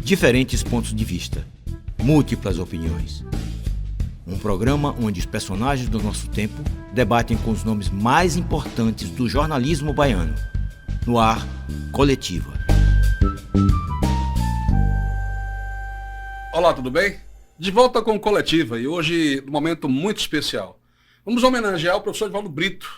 Diferentes pontos de vista, múltiplas opiniões. Um programa onde os personagens do nosso tempo debatem com os nomes mais importantes do jornalismo baiano. No ar, Coletiva. Olá, tudo bem? De volta com Coletiva e hoje um momento muito especial. Vamos homenagear o professor Edivaldo Brito.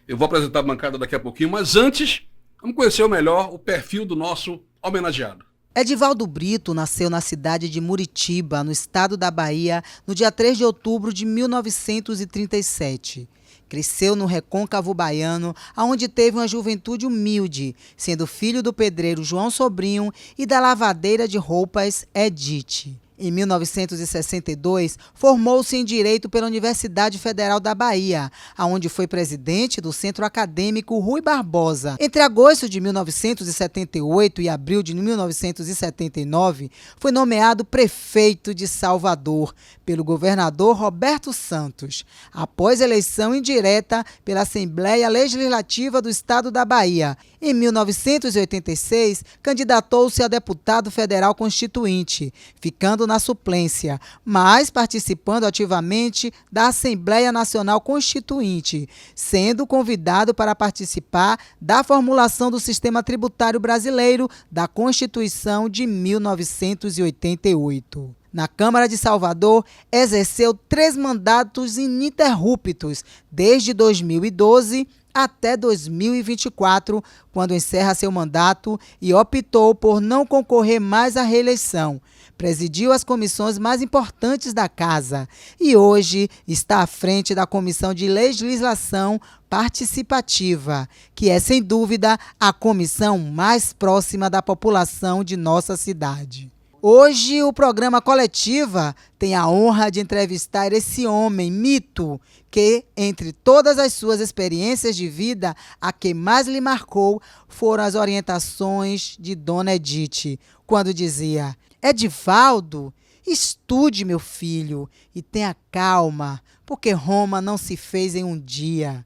Eu vou apresentar a bancada daqui a pouquinho, mas antes, vamos conhecer melhor o perfil do nosso homenageado. Edivaldo Brito nasceu na cidade de Muritiba, no estado da Bahia, no dia 3 de outubro de 1937. Cresceu no recôncavo baiano, onde teve uma juventude humilde, sendo filho do pedreiro João Sobrinho e da lavadeira de roupas Edith. Em 1962, formou-se em Direito pela Universidade Federal da Bahia, onde foi presidente do Centro Acadêmico Rui Barbosa. Entre agosto de 1978 e abril de 1979, foi nomeado prefeito de Salvador pelo governador Roberto Santos, após eleição indireta pela Assembleia Legislativa do Estado da Bahia. Em 1986, candidatou-se a deputado federal constituinte, ficando na suplência, mas participando ativamente da Assembleia Nacional Constituinte, sendo convidado para participar da formulação do sistema tributário brasileiro da Constituição de 1988. Na Câmara de Salvador, exerceu 3 mandatos ininterruptos, desde 2012 até 2024, quando encerra seu mandato e optou por não concorrer mais à reeleição. Presidiu as comissões mais importantes da Casa e hoje está à frente da Comissão de Legislação Participativa, que é, sem dúvida, a comissão mais próxima da população de nossa cidade. Hoje, o programa Coletiva tem a honra de entrevistar esse homem, mito, que, entre todas as suas experiências de vida, a que mais lhe marcou foram as orientações de Dona Edith, quando dizia: Edivaldo, estude, meu filho, e tenha calma, porque Roma não se fez em um dia.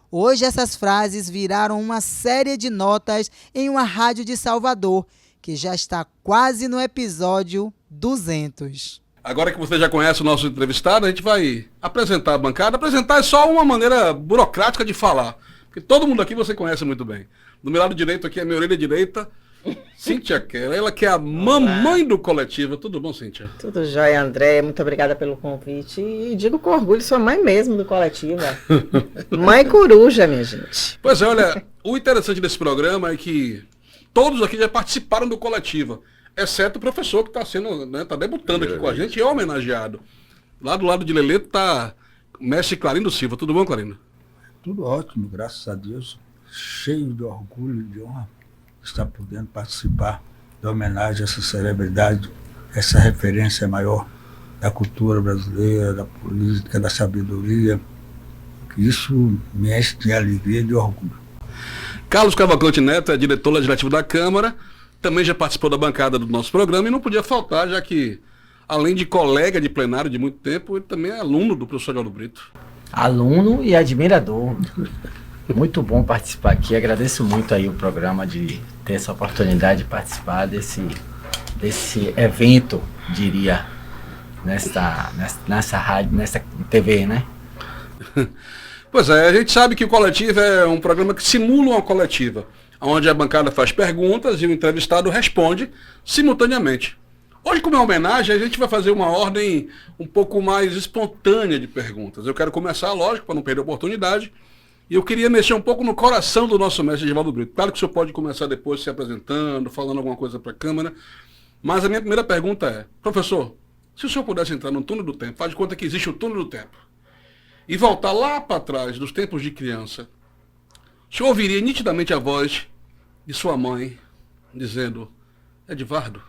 Hoje, essas frases viraram uma série de notas em uma rádio de Salvador, que já está quase no episódio 200. Agora que você já conhece o nosso entrevistado, a gente vai apresentar a bancada. Apresentar é só uma maneira burocrática de falar, porque todo mundo aqui você conhece muito bem. Do meu lado direito aqui é minha orelha direita, Cíntia Keller, ela que é a mamãe do Coletiva. Tudo bom, Cíntia? Tudo jóia, André. Muito obrigada pelo convite. E digo com orgulho, sou mãe mesmo do Coletiva. Mãe coruja, minha gente. Pois é, olha, o interessante desse programa é que todos aqui já participaram do Coletiva, exceto o professor que está sendo, né, tá debutando aqui com a gente e é homenageado. Lá do lado de Lelê está o mestre Clarino Silva. Tudo bom, Clarino? Tudo ótimo, graças a Deus. Cheio de orgulho e de honra estar podendo participar da homenagem a essa celebridade, essa referência maior da cultura brasileira, da política, da sabedoria. Isso me enche de alegria e de orgulho. Carlos Cavalcante Neto é diretor legislativo da Câmara, também já participou da bancada do nosso programa e não podia faltar, já que, além de colega de plenário de muito tempo, ele também é aluno do professor Edivaldo Brito. Aluno e admirador. Muito bom participar aqui. Agradeço muito aí o programa de ter essa oportunidade de participar desse evento, diria, nessa rádio, nessa TV, né? Pois é, a gente sabe que o Coletiva é um programa que simula uma coletiva, onde a bancada faz perguntas e o entrevistado responde simultaneamente. Hoje, como é uma homenagem, a gente vai fazer uma ordem um pouco mais espontânea de perguntas. Eu quero começar, lógico, para não perder a oportunidade, e eu queria mexer um pouco no coração do nosso mestre Edivaldo Brito. Claro que o senhor pode começar depois se apresentando, falando alguma coisa para a Câmara, mas a minha primeira pergunta é: professor, se o senhor pudesse entrar no túnel do tempo, faz de conta que existe o túnel do tempo, e voltar lá para trás, dos tempos de criança, o senhor ouviria nitidamente a voz de sua mãe dizendo: Edivaldo,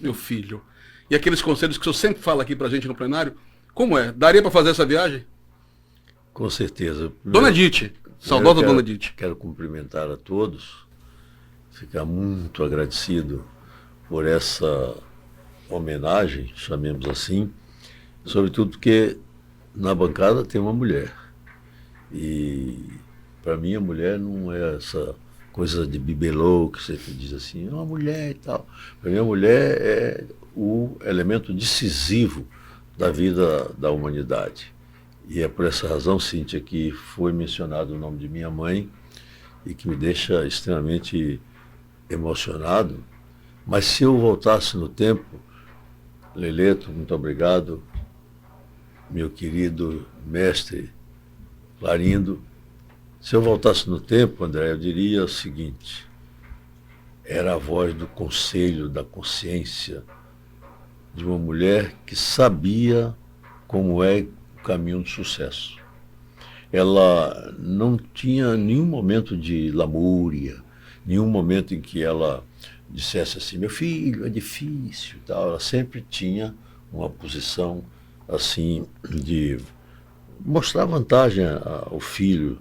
meu filho, e aqueles conselhos que o senhor sempre fala aqui para a gente no plenário, como é? Daria para fazer essa viagem? Com certeza. Dona Edith, saudosa Dona Edith. Quero cumprimentar a todos, ficar muito agradecido por essa homenagem, chamemos assim, sobretudo porque na bancada tem uma mulher. E para mim a mulher não é essa coisa de bibelô, que você diz assim, uma mulher e tal. Para mim, a mulher é o elemento decisivo da vida da humanidade. E é por essa razão, Cíntia, que foi mencionado o nome de minha mãe e que me deixa extremamente emocionado. Mas se eu voltasse no tempo, Leleto, muito obrigado, meu querido mestre Clarindo, se eu voltasse no tempo, André, eu diria o seguinte: era a voz do conselho, da consciência, de uma mulher que sabia como é o caminho do sucesso. Ela não tinha nenhum momento de lamúria, nenhum momento em que ela dissesse assim, meu filho, é difícil e tal. Ela sempre tinha uma posição assim de mostrar vantagem ao filho,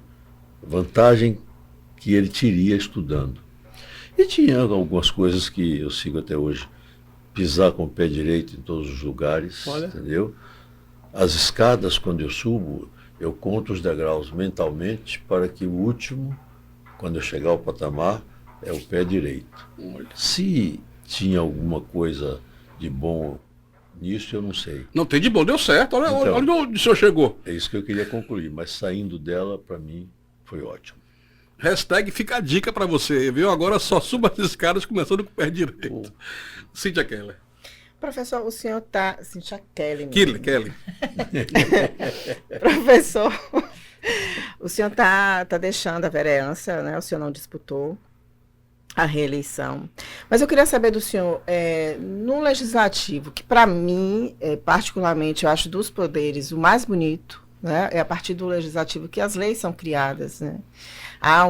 vantagem que ele teria estudando. E tinha algumas coisas que eu sigo até hoje. Pisar com o pé direito em todos os lugares, entendeu? As escadas, quando eu subo, eu conto os degraus mentalmente para que o último, quando eu chegar ao patamar, é o pé direito. Se tinha alguma coisa de bom nisso, eu não sei. Não tem de bom, deu certo. Olha, Então, olha onde o senhor chegou. É isso que eu queria concluir, mas saindo dela, para mim, foi ótimo. Hashtag fica a dica para você, viu? Agora só suba as escadas começando com o pé direito. Cíntia Keller. Professor, o senhor está... Cíntia Kelly. Kelly. Professor, o senhor está deixando a vereança, né? O senhor não disputou a reeleição. Mas eu queria saber do senhor, no legislativo, que para mim, particularmente, eu acho dos poderes o mais bonito, né? É a partir do legislativo que as leis são criadas, né? Há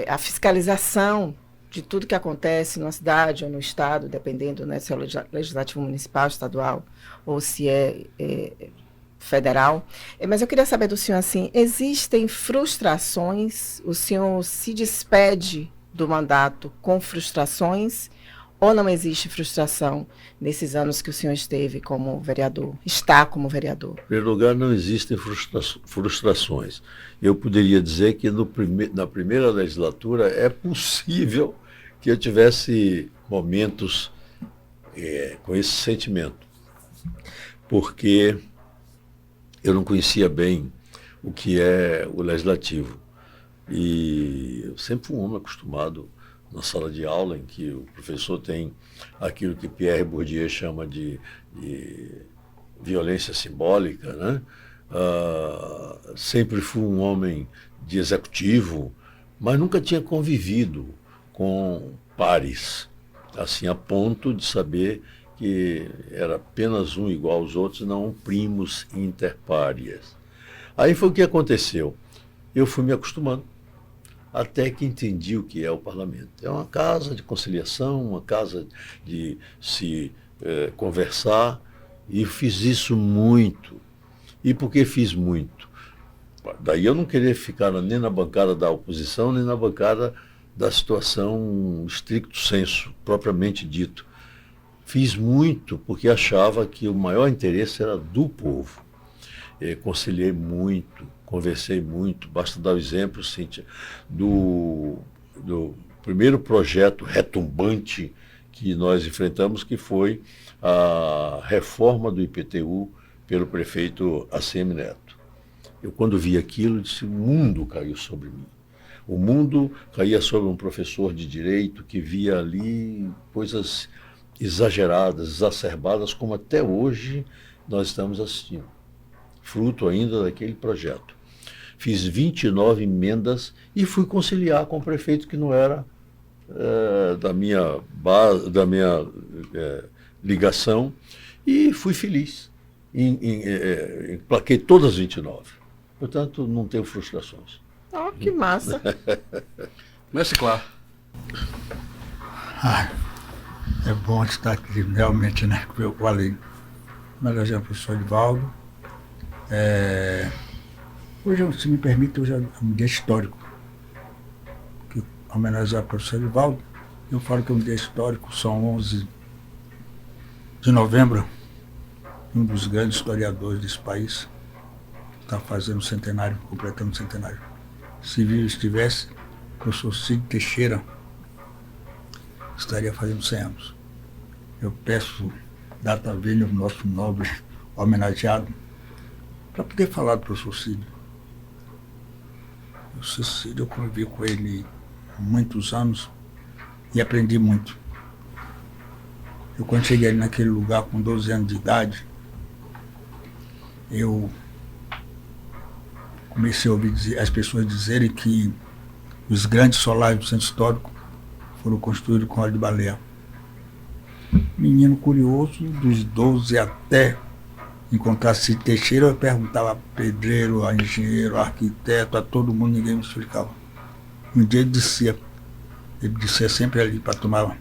a fiscalização de tudo que acontece numa cidade ou no estado, dependendo, né, se é o legislativo municipal, estadual, ou se é federal. Mas eu queria saber do senhor, assim, existem frustrações? O senhor se despede do mandato com frustrações? Ou não existe frustração nesses anos que o senhor esteve como vereador, está como vereador? Em primeiro lugar, não existem frustrações. Eu poderia dizer que na primeira legislatura é possível que eu tivesse momentos com esse sentimento, porque eu não conhecia bem o que é o legislativo. E eu sempre fui um homem acostumado na sala de aula, em que o professor tem aquilo que Pierre Bourdieu chama de violência simbólica, né? Sempre fui um homem de executivo, mas nunca tinha convivido com pares, assim, a ponto de saber que era apenas um igual aos outros, não primos inter pares. Aí foi o que aconteceu. Eu fui me acostumando, até que entendi o que é o parlamento. É uma casa de conciliação, uma casa de se conversar, e fiz isso muito. E por que fiz muito? Daí eu não queria ficar nem na bancada da oposição, nem na bancada da situação stricto sensu, propriamente dito. Fiz muito porque achava que o maior interesse era do povo. Conciliei muito, conversei muito. Basta dar o exemplo, Cíntia, do primeiro projeto retumbante que nós enfrentamos, que foi a reforma do IPTU pelo prefeito ACM Neto. Eu, quando vi aquilo, disse, o mundo caiu sobre mim. O mundo caía sobre um professor de direito que via ali coisas exageradas, exacerbadas, como até hoje nós estamos assistindo, fruto ainda daquele projeto. Fiz 29 emendas e fui conciliar com o prefeito que não era da minha ligação, e fui feliz. Emplaquei todas as 29. Portanto, não tenho frustrações. Oh, que massa. Mestre Claro. É bom estar aqui realmente, né? Como eu falei. Meu nome é o professor Edivaldo. Hoje, se me permite, hoje é um dia histórico. Que homenagear o professor Edivaldo. Eu falo que é um dia histórico, são 11 de novembro. Um dos grandes historiadores desse país está fazendo centenário, completando centenário. Se vivo estivesse, o professor Cid Teixeira estaria fazendo 100 anos. Eu peço data vênia ao nosso nobre homenageado para poder falar do professor Cid. O professor Cid, eu convivi com ele há muitos anos e aprendi muito. Eu, quando cheguei ali naquele lugar com 12 anos de idade, eu comecei a ouvir as pessoas dizerem que os grandes solares do centro histórico foram construídos com óleo de baleia. Menino curioso, dos 12 até encontrar Cid Teixeira, eu perguntava a pedreiro, a engenheiro, a arquiteto, a todo mundo, ninguém me explicava. Um dia ele dizia sempre ali para tomar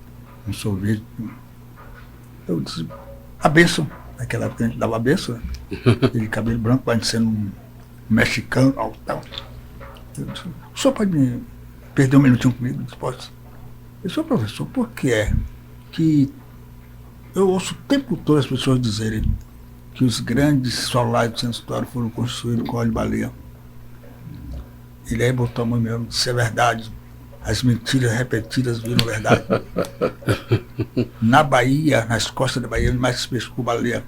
um sorvete. Eu disse, a bênção. Naquela época a gente dava a bênção, né? Ele cabelo branco, parecendo um mexicano, tal. Eu disse, o senhor pode me perder um minutinho comigo? Eu disse, pode. Eu disse, professor, por que é que eu ouço o tempo todo as pessoas dizerem que os grandes solares do centro histórico foram construídos com óleo de baleia? Ele aí botou a mão mesmo, disse, é verdade. As mentiras repetidas viram verdade. Na Bahia, nas costas da Bahia, mais se pescou baleia.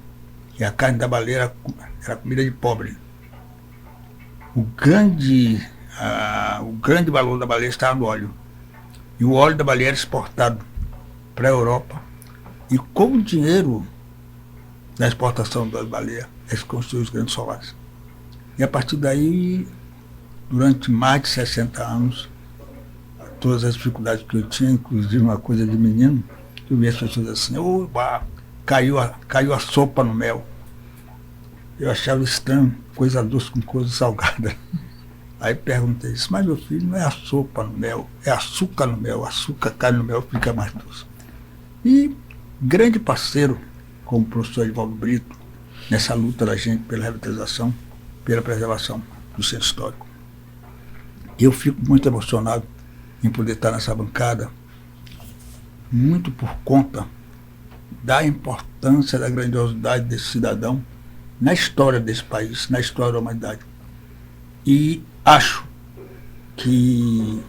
E a carne da baleia era comida de pobre. O grande valor da baleia estava no óleo. E o óleo da baleia era exportado para a Europa. E com o dinheiro da exportação da baleia, eles construíram os grandes solares. E a partir daí, durante mais de 60 anos, todas as dificuldades que eu tinha, inclusive uma coisa de menino, eu via as pessoas assim, caiu a sopa no mel. Eu achava estranho, coisa doce com coisa salgada. Aí perguntei isso, mas meu filho, não é a sopa no mel, é açúcar no mel, açúcar cai no mel, fica mais doce. E grande parceiro, como o professor Edivaldo Brito, nessa luta da gente pela revitalização, pela preservação do centro histórico. Eu fico muito emocionado em poder estar nessa bancada, muito por conta da importância, da grandiosidade desse cidadão na história desse país, na história da humanidade. E acho que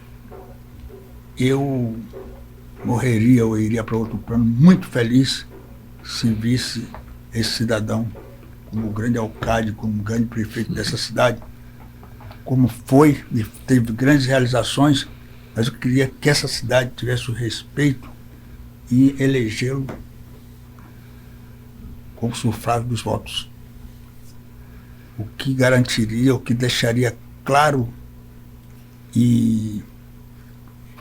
eu morreria ou iria para outro plano muito feliz se visse esse cidadão como grande alcalde, como grande prefeito dessa cidade, como foi e teve grandes realizações, mas eu queria que essa cidade tivesse o respeito e elegê-lo com o sufrágio dos votos. O que garantiria, o que deixaria claro e,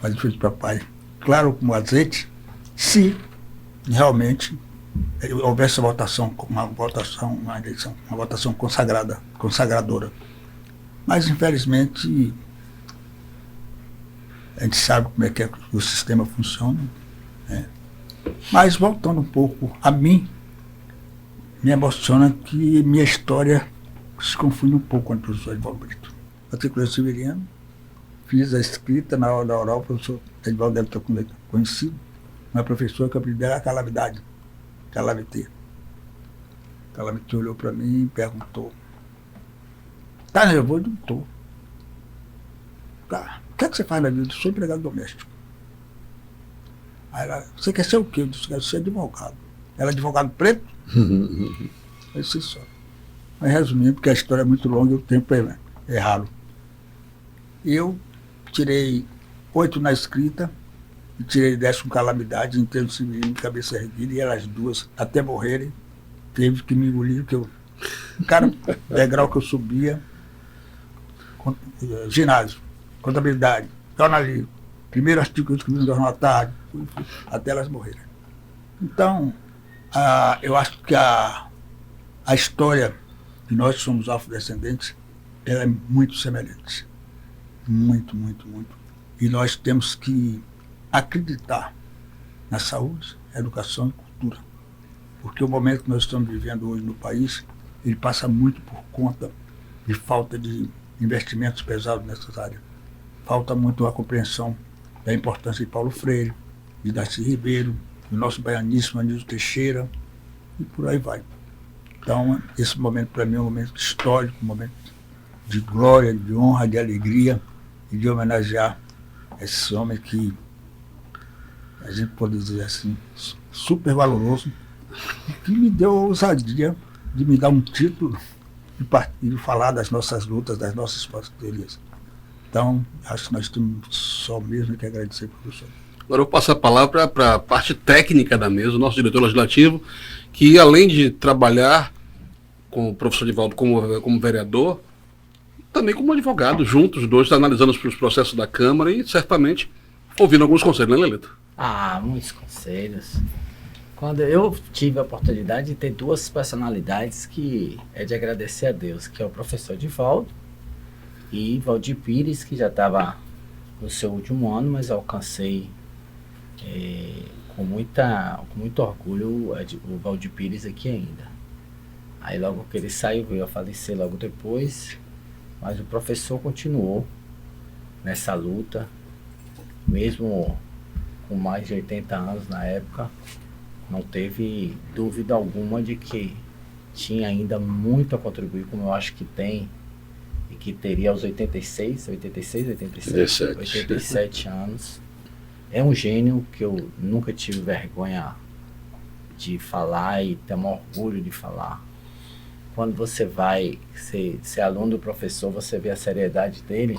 faz diferença para papai, claro como azeite, se realmente houvesse uma votação consagradora. Mas, infelizmente, a gente sabe como é que o sistema funciona. Né? Mas, voltando um pouco a mim, me emociona que minha história se confunde um pouco com a do professor Edivaldo Brito. Matrícula Severiano, fiz a escrita na hora da oral, o professor Edivaldo deve ter conhecido, uma professora que eu aprendi era a Calamidade, Calamité. Calamité olhou para mim e perguntou, tá nervoso? Não estou. Tá. O que é que você faz na vida? Eu sou empregado doméstico. Aí ela, você quer ser o quê? Eu disse, quero ser advogado. Ela é advogado preto? Eu disse só. Mas resumindo, porque a história é muito longa e o tempo é raro. Eu tirei 8 na escrita e tirei 10 com calamidade, em termos de de cabeça erguida, e elas duas, até morrerem, teve que me engolir, porque eu, cada degrau que eu subia, ginásio, contabilidade, jornalismo, primeiro artigo que eu escrevi no Jornal à Tarde, até elas morrerem. Então, eu acho que a história de nós que somos afrodescendentes, ela é muito semelhante. Muito, muito, muito. E nós temos que acreditar na saúde, educação e cultura. Porque o momento que nós estamos vivendo hoje no país, ele passa muito por conta de falta de investimentos pesados nessas áreas. Falta muito a compreensão da importância de Paulo Freire, de Darcy Ribeiro, do nosso baianíssimo Anísio Teixeira, e por aí vai. Então, esse momento para mim é um momento histórico, um momento de glória, de honra, de alegria e de homenagear esse homem que a gente pode dizer assim, super valoroso, que me deu a ousadia de me dar um título de falar das nossas lutas, das nossas parcerias. Então, acho que nós temos só mesmo que agradecer, professor. Agora eu vou passar a palavra para a parte técnica da mesa, o nosso diretor legislativo, que além de trabalhar com o professor Divaldo como vereador, também como advogado, juntos, os dois, analisando os processos da Câmara e certamente ouvindo alguns conselhos, né, Lelito? Muitos conselhos. Quando eu tive a oportunidade de ter duas personalidades que é de agradecer a Deus, que é o professor Divaldo e Valdir Pires, que já estava no seu último ano, mas alcancei com muito orgulho o Valdir Pires aqui ainda. Aí logo que ele saiu, veio a falecer logo depois, mas o professor continuou nessa luta, mesmo com mais de 80 anos na época, não teve dúvida alguma de que tinha ainda muito a contribuir, como eu acho que tem, e que teria aos 87 anos. É um gênio que eu nunca tive vergonha de falar e tenho um orgulho de falar. Quando você vai ser aluno do professor, você vê a seriedade dele,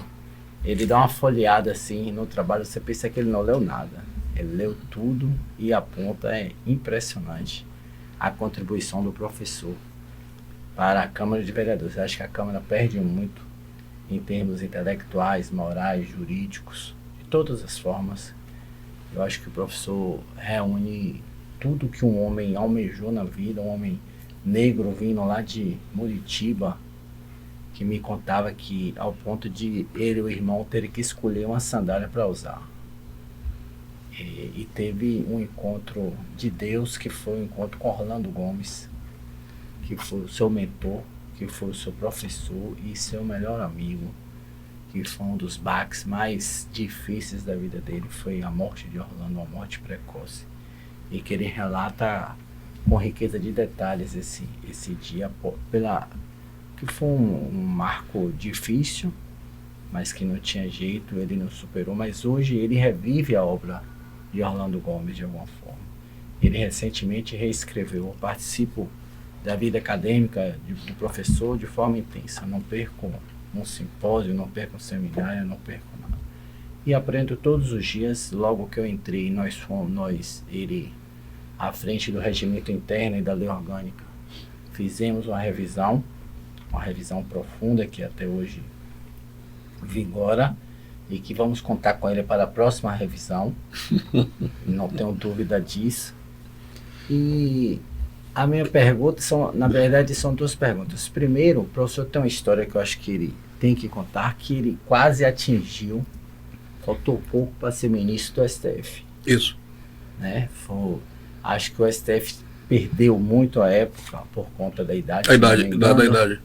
ele dá uma folheada assim no trabalho, você pensa que ele não leu nada. Ele leu tudo e aponta, é impressionante a contribuição do professor para a Câmara de Vereadores. Eu acho que a Câmara perde muito em termos intelectuais, morais, jurídicos, de todas as formas. Eu acho que o professor reúne tudo que um homem almejou na vida, um homem negro vindo lá de Muritiba, que me contava que ao ponto de ele e o irmão terem que escolher uma sandália para usar. E teve um encontro de Deus, que foi um encontro com Orlando Gomes, que foi o seu mentor, que foi o seu professor e seu melhor amigo, que foi um dos baques mais difíceis da vida dele, foi a morte de Orlando, uma morte precoce. E que ele relata com riqueza de detalhes esse dia, que foi um marco difícil, mas que não tinha jeito, ele não superou, mas hoje ele revive a obra de Orlando Gomes de alguma forma. Ele recentemente reescreveu, eu participo da vida acadêmica do professor de forma intensa, não perco um simpósio, não perco um seminário, não perco nada. E aprendo todos os dias. Logo que eu entrei, ele à frente do regimento interno e da lei orgânica, fizemos uma revisão profunda que até hoje vigora, e que vamos contar com ele para a próxima revisão, não tenho dúvida disso. E a minha pergunta na verdade são duas perguntas. Primeiro, o professor tem uma história que eu acho que ele tem que contar, que ele quase atingiu, faltou pouco para ser ministro do STF. Isso. Né? Acho que o STF perdeu muito a época por conta da idade. Da idade.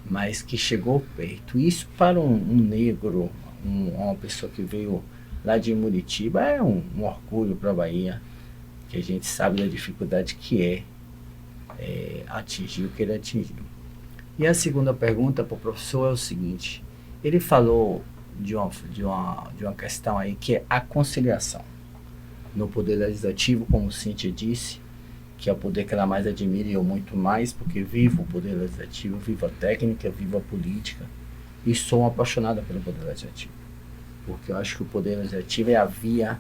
Mas que chegou perto. Isso para um negro, uma pessoa que veio lá de Muritiba, é um orgulho para a Bahia, que a gente sabe da dificuldade que é atingir o que ele atingiu. E a segunda pergunta para o professor é o seguinte: ele falou de uma questão aí que é a conciliação no Poder Legislativo, como Cíntia disse, que é o poder que ela mais admira, e eu muito mais, porque vivo o Poder Legislativo, vivo a técnica, vivo a política, e sou apaixonada pelo Poder Legislativo, porque eu acho que o Poder Legislativo é a via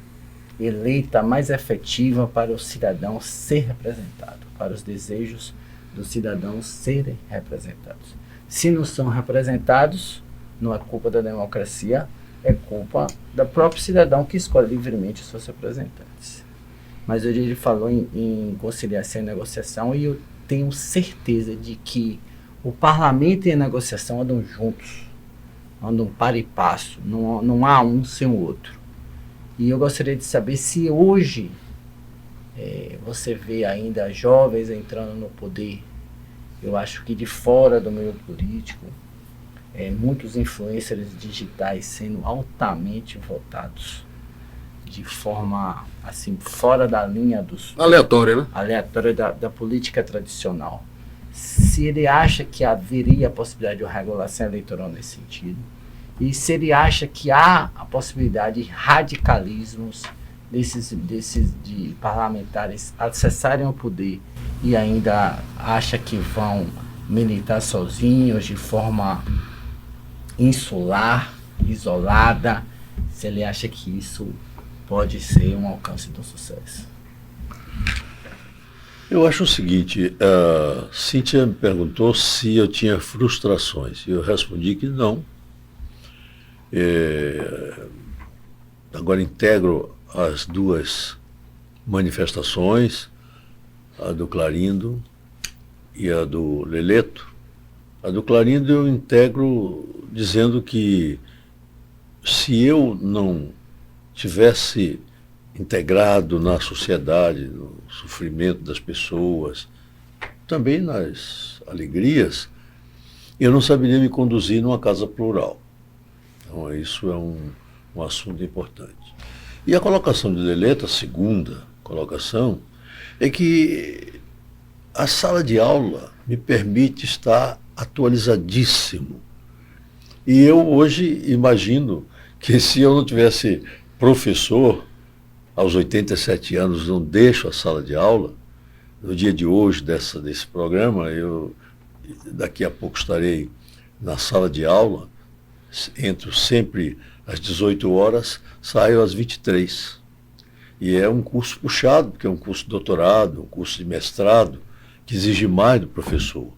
eleita mais efetiva para o cidadão ser representado, para os desejos dos cidadãos serem representados. Se não são representados, não é culpa da democracia, é culpa do próprio cidadão que escolhe livremente os seus representantes. Mas hoje ele falou em conciliação e negociação, e eu tenho certeza de que o parlamento e a negociação andam juntos, andam para e passo, não há um sem o outro. E eu gostaria de saber se hoje você vê ainda jovens entrando no poder. Eu acho que de fora do meio político, muitos influencers digitais sendo altamente votados de forma assim, fora da linha aleatória, né? Aleatória da política tradicional. Se ele acha que haveria a possibilidade de uma regulação eleitoral nesse sentido, E se ele acha que há a possibilidade de radicalismos desses de parlamentares acessarem o poder e ainda acha que vão militar sozinhos, de forma insular, isolada, se ele acha que isso pode ser um alcance do sucesso. Eu acho o seguinte, Cíntia me perguntou se eu tinha frustrações. Eu respondi que não. Agora integro as duas manifestações, a do Clarindo e a do Leleto. A do Clarindo eu integro dizendo que se eu não tivesse integrado na sociedade, no sofrimento das pessoas, também nas alegrias, eu não saberia me conduzir numa casa plural. Então, isso é um assunto importante. E a colocação de Leleto, a segunda colocação, é que a sala de aula me permite estar atualizadíssimo. E eu hoje imagino que se eu não tivesse professor, aos 87 anos não deixo a sala de aula, no dia de hoje desse programa, eu daqui a pouco estarei na sala de aula, entro sempre às 18 horas, saio às 23. E é um curso puxado, porque é um curso de doutorado, um curso de mestrado, que exige mais do professor.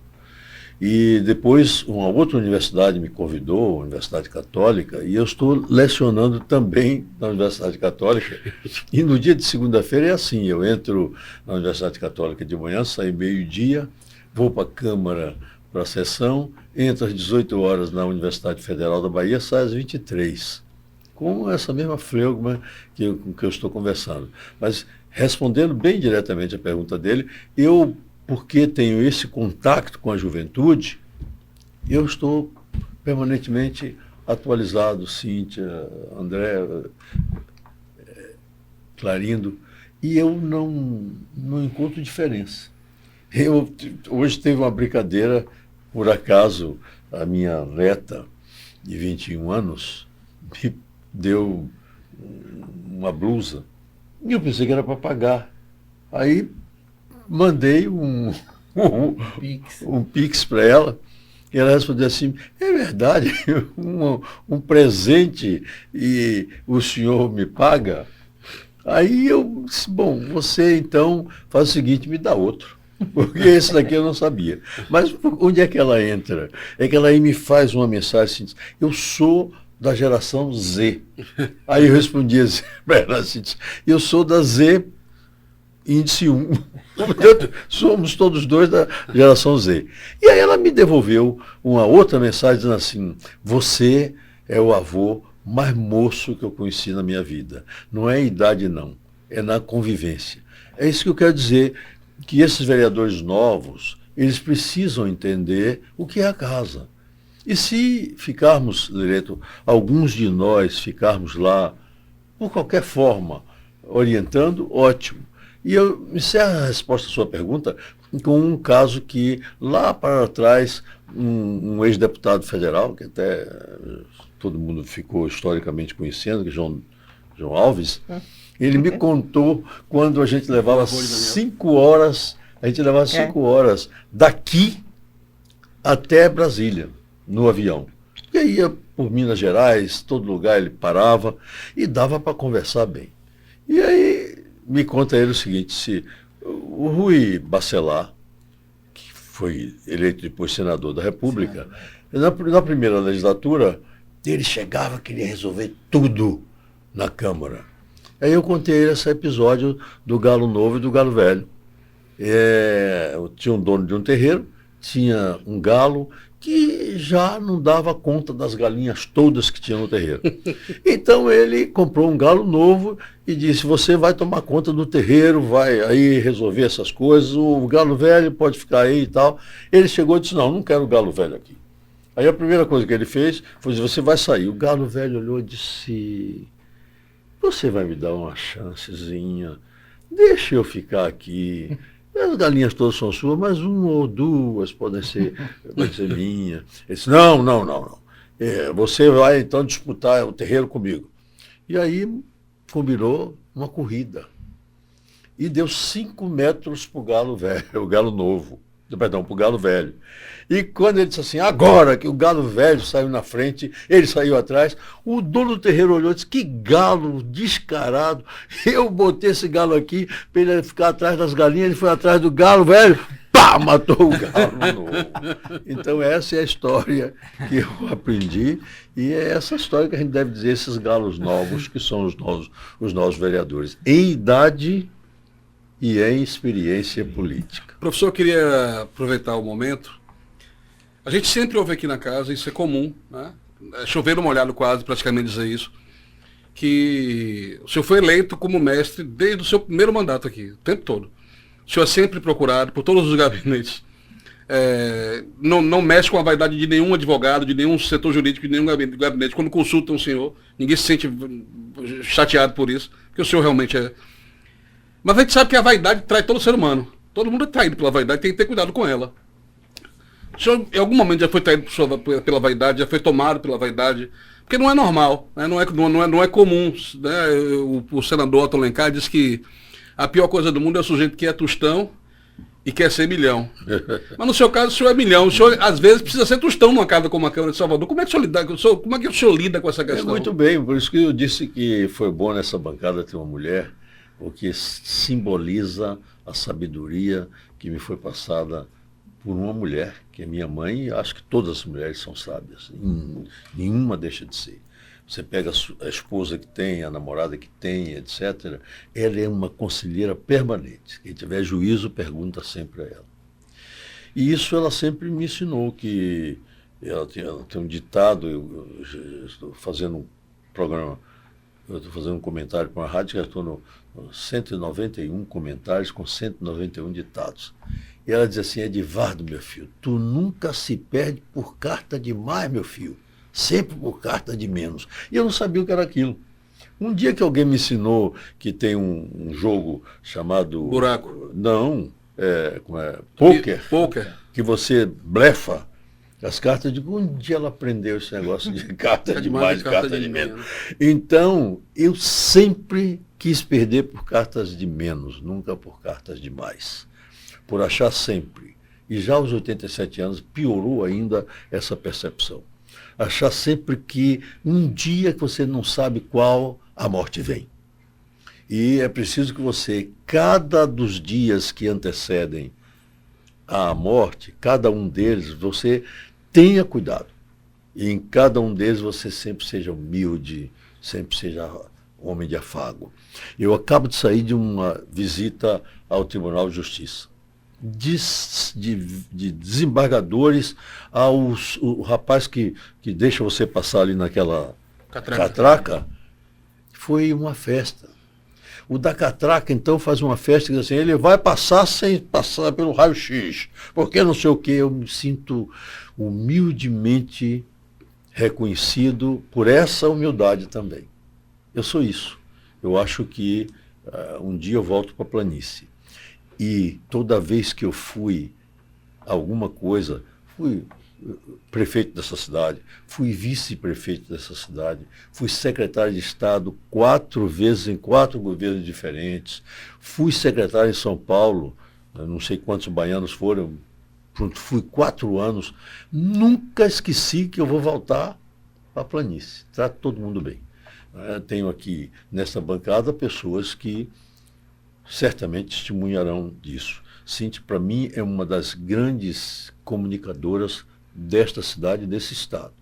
E depois uma outra universidade me convidou, a Universidade Católica, e eu estou lecionando também na Universidade Católica. E no dia de segunda-feira é assim, eu entro na Universidade Católica de manhã, saio meio-dia, vou para a Câmara, para a sessão, entro às 18 horas na Universidade Federal da Bahia, saio às 23, com essa mesma fleugma com que eu estou conversando. Mas respondendo bem diretamente a pergunta dele, porque tenho esse contato com a juventude, eu estou permanentemente atualizado, Cíntia, André, Clarindo, e eu não encontro diferença. Hoje teve uma brincadeira, por acaso, a minha neta de 21 anos me deu uma blusa, e eu pensei que era para pagar. Aí mandei um pix para ela, e ela respondeu assim, é verdade, um presente e o senhor me paga? Aí eu disse, bom, você então faz o seguinte, me dá outro, porque esse daqui eu não sabia. Mas onde é que ela entra? É que ela aí me faz uma mensagem assim, eu sou da geração Z. Aí eu respondi assim para ela assim, eu sou da Z índice 1. Portanto, somos todos dois da geração Z. E aí ela me devolveu uma outra mensagem dizendo assim, você é o avô mais moço que eu conheci na minha vida. Não é idade não, é na convivência. É isso que eu quero dizer, que esses vereadores novos, eles precisam entender o que é a casa. E se ficarmos, Leleto, alguns de nós ficarmos lá, por qualquer forma, orientando, ótimo. E eu encerro a resposta à sua pergunta com um caso que, lá para trás, um ex-deputado federal, que até todo mundo ficou historicamente conhecendo, que é João Alves, ele me contou quando a gente levava 5 horas, daqui até Brasília, no avião. E aí ia por Minas Gerais, todo lugar ele parava e dava para conversar bem. E aí me conta ele o seguinte, se o Rui Bacelar, que foi eleito depois senador da República, na primeira legislatura, ele chegava, queria resolver tudo na Câmara. Aí eu contei a ele esse episódio do Galo Novo e do Galo Velho. Eu tinha um dono de um terreiro, tinha um galo que já não dava conta das galinhas todas que tinha no terreiro. Então ele comprou um galo novo e disse, você vai tomar conta do terreiro, vai aí resolver essas coisas, o galo velho pode ficar aí e tal. Ele chegou e disse, não quero o galo velho aqui. Aí a primeira coisa que ele fez foi dizer, você vai sair. O galo velho olhou e disse, você vai me dar uma chancezinha, deixa eu ficar aqui. As galinhas todas são suas, mas uma ou duas podem ser minha. Ele disse, não. você vai então disputar o terreiro comigo. E aí combinou uma corrida. E deu 5 metros para o galo velho, o galo novo. Perdão, para o galo velho. E quando ele disse assim, agora que o galo velho saiu na frente, ele saiu atrás, o dono do terreiro olhou e disse, que galo descarado, eu botei esse galo aqui para ele ficar atrás das galinhas, ele foi atrás do galo velho, pá, matou o galo novo. Então essa é a história que eu aprendi, e é essa história que a gente deve dizer, esses galos novos, que são os novos vereadores, em idade e em experiência política. Professor, eu queria aproveitar o momento. A gente sempre ouve aqui na casa, isso é comum, né? É chover no molhado quase, praticamente dizer isso, que o senhor foi eleito como mestre desde o seu primeiro mandato aqui, o tempo todo. O senhor é sempre procurado por todos os gabinetes. Não mexe com a vaidade de nenhum advogado, de nenhum setor jurídico, de nenhum gabinete. Quando consultam o senhor, ninguém se sente chateado por isso, porque o senhor realmente é. Mas a gente sabe que a vaidade trai todo ser humano. Todo mundo é traído pela vaidade, tem que ter cuidado com ela. O senhor, em algum momento, já foi traído pela vaidade, já foi tomado pela vaidade, porque não é normal, né? Não é comum. Né? O senador Otto Alencar diz que a pior coisa do mundo é o sujeito que é tostão e quer ser milhão. Mas no seu caso, o senhor é milhão. O senhor, às vezes, precisa ser tostão numa casa como a Câmara de Salvador. Como é que o senhor lida com essa questão? Muito bem, por isso que eu disse que foi bom nessa bancada ter uma mulher, porque simboliza a sabedoria que me foi passada por uma mulher, que é minha mãe, e acho que todas as mulheres são sábias, nenhuma deixa de ser. Você pega a esposa que tem, a namorada que tem, etc., ela é uma conselheira permanente. Quem tiver juízo, pergunta sempre a ela. E isso ela sempre me ensinou, que ela tem um ditado, eu estou fazendo um programa, eu estou fazendo um comentário para uma rádio, já estou no 191 comentários com 191 ditados. E ela diz assim, Edivardo, meu filho, tu nunca se perde por carta de mais, meu filho, sempre por carta de menos. E eu não sabia o que era aquilo. Um dia que alguém me ensinou que tem um jogo chamado... Buraco. Não, pôquer. Pôquer. Que você blefa as cartas. Eu digo, um dia ela aprendeu esse negócio de carta de mais, carta de menos. Então, eu sempre quis perder por cartas de menos, nunca por cartas de mais. Por achar sempre. E já aos 87 anos piorou ainda essa percepção. Achar sempre que um dia que você não sabe qual, a morte vem. E é preciso que você, cada dos dias que antecedem à morte, cada um deles, você tenha cuidado. E em cada um deles você sempre seja humilde, sempre seja homem de afago. Eu acabo de sair de uma visita ao Tribunal de Justiça. De desembargadores o rapaz que deixa você passar ali naquela catraca, foi uma festa. O da catraca, então, faz uma festa que diz assim, ele vai passar sem passar pelo raio-x, porque não sei o que, eu me sinto humildemente reconhecido por essa humildade também. Eu sou isso. Eu acho que um dia eu volto para a planície. E toda vez que eu fui alguma coisa, fui prefeito dessa cidade, fui vice-prefeito dessa cidade, fui secretário de Estado 4 vezes em 4 governos diferentes, fui secretário em São Paulo, não sei quantos baianos foram, fui 4 anos, nunca esqueci que eu vou voltar para a planície, trato todo mundo bem. Tenho aqui nessa bancada pessoas que certamente testemunharão disso. Cintia, para mim, é uma das grandes comunicadoras desta cidade e desse estado.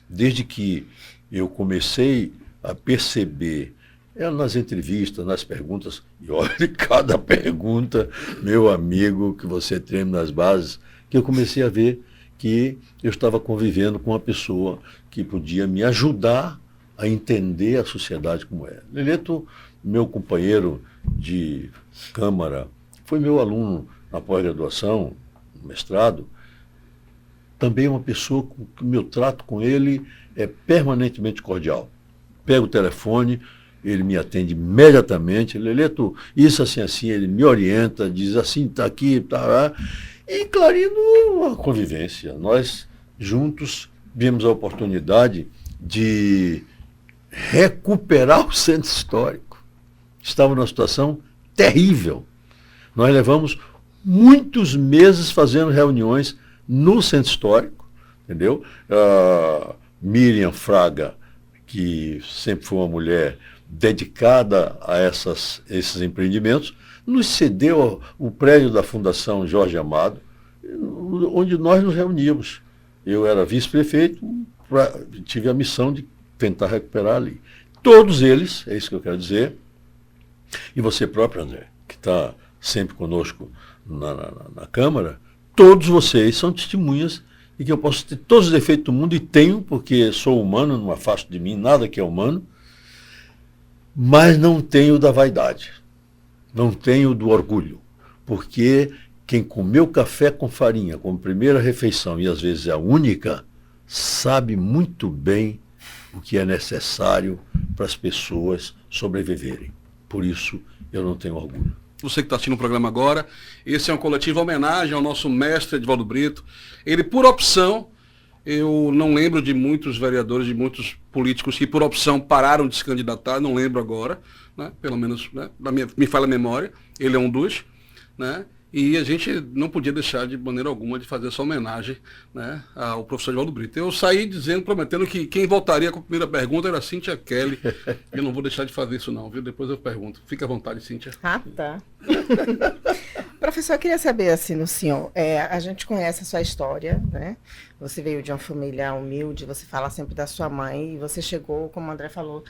Desde que eu comecei a perceber, ela nas entrevistas, nas perguntas, e olha cada pergunta, meu amigo, que você treme nas bases, que eu comecei a ver que eu estava convivendo com uma pessoa que podia me ajudar a entender a sociedade como é. Leleto, meu companheiro de Câmara, foi meu aluno na pós-graduação, no mestrado, também é uma pessoa que o meu trato com ele é permanentemente cordial. Pego o telefone, ele me atende imediatamente, Leleto, isso assim, assim, ele me orienta, diz assim, está aqui, tá lá, e clarindo a convivência. Nós juntos tivemos a oportunidade de recuperar o centro histórico. Estava numa situação terrível. Nós levamos muitos meses fazendo reuniões no centro histórico, entendeu? Miriam Fraga, que sempre foi uma mulher dedicada a esses empreendimentos, nos cedeu o prédio da Fundação Jorge Amado, onde nós nos reuníamos. Eu era vice-prefeito, tive a missão de tentar recuperar ali. Todos eles, é isso que eu quero dizer, e você próprio, André, que está sempre conosco na Câmara, todos vocês são testemunhas de que eu posso ter todos os defeitos do mundo, e tenho, porque sou humano, não afasto de mim nada que é humano, mas não tenho da vaidade, não tenho do orgulho, porque quem comeu café com farinha como primeira refeição, e às vezes é a única, sabe muito bem o que é necessário para as pessoas sobreviverem. Por isso, eu não tenho orgulho. Você que está assistindo o programa agora, esse é um coletivo homenagem ao nosso mestre Edivaldo Brito. Ele, por opção, eu não lembro de muitos vereadores, de muitos políticos que, por opção, pararam de se candidatar, não lembro agora, né? Pelo menos, né? Me falha a memória, ele é um dos, né? E a gente não podia deixar de maneira alguma de fazer essa homenagem, né, ao professor Edivaldo Brito. Eu saí prometendo que quem voltaria com a primeira pergunta era a Cíntia Kelly. Eu não vou deixar de fazer isso não, viu? Depois eu pergunto. Fique à vontade, Cíntia. Ah, tá. Professor, eu queria saber, assim, no senhor, a gente conhece a sua história, né? Você veio de uma família humilde, você fala sempre da sua mãe, e você chegou, como o André falou,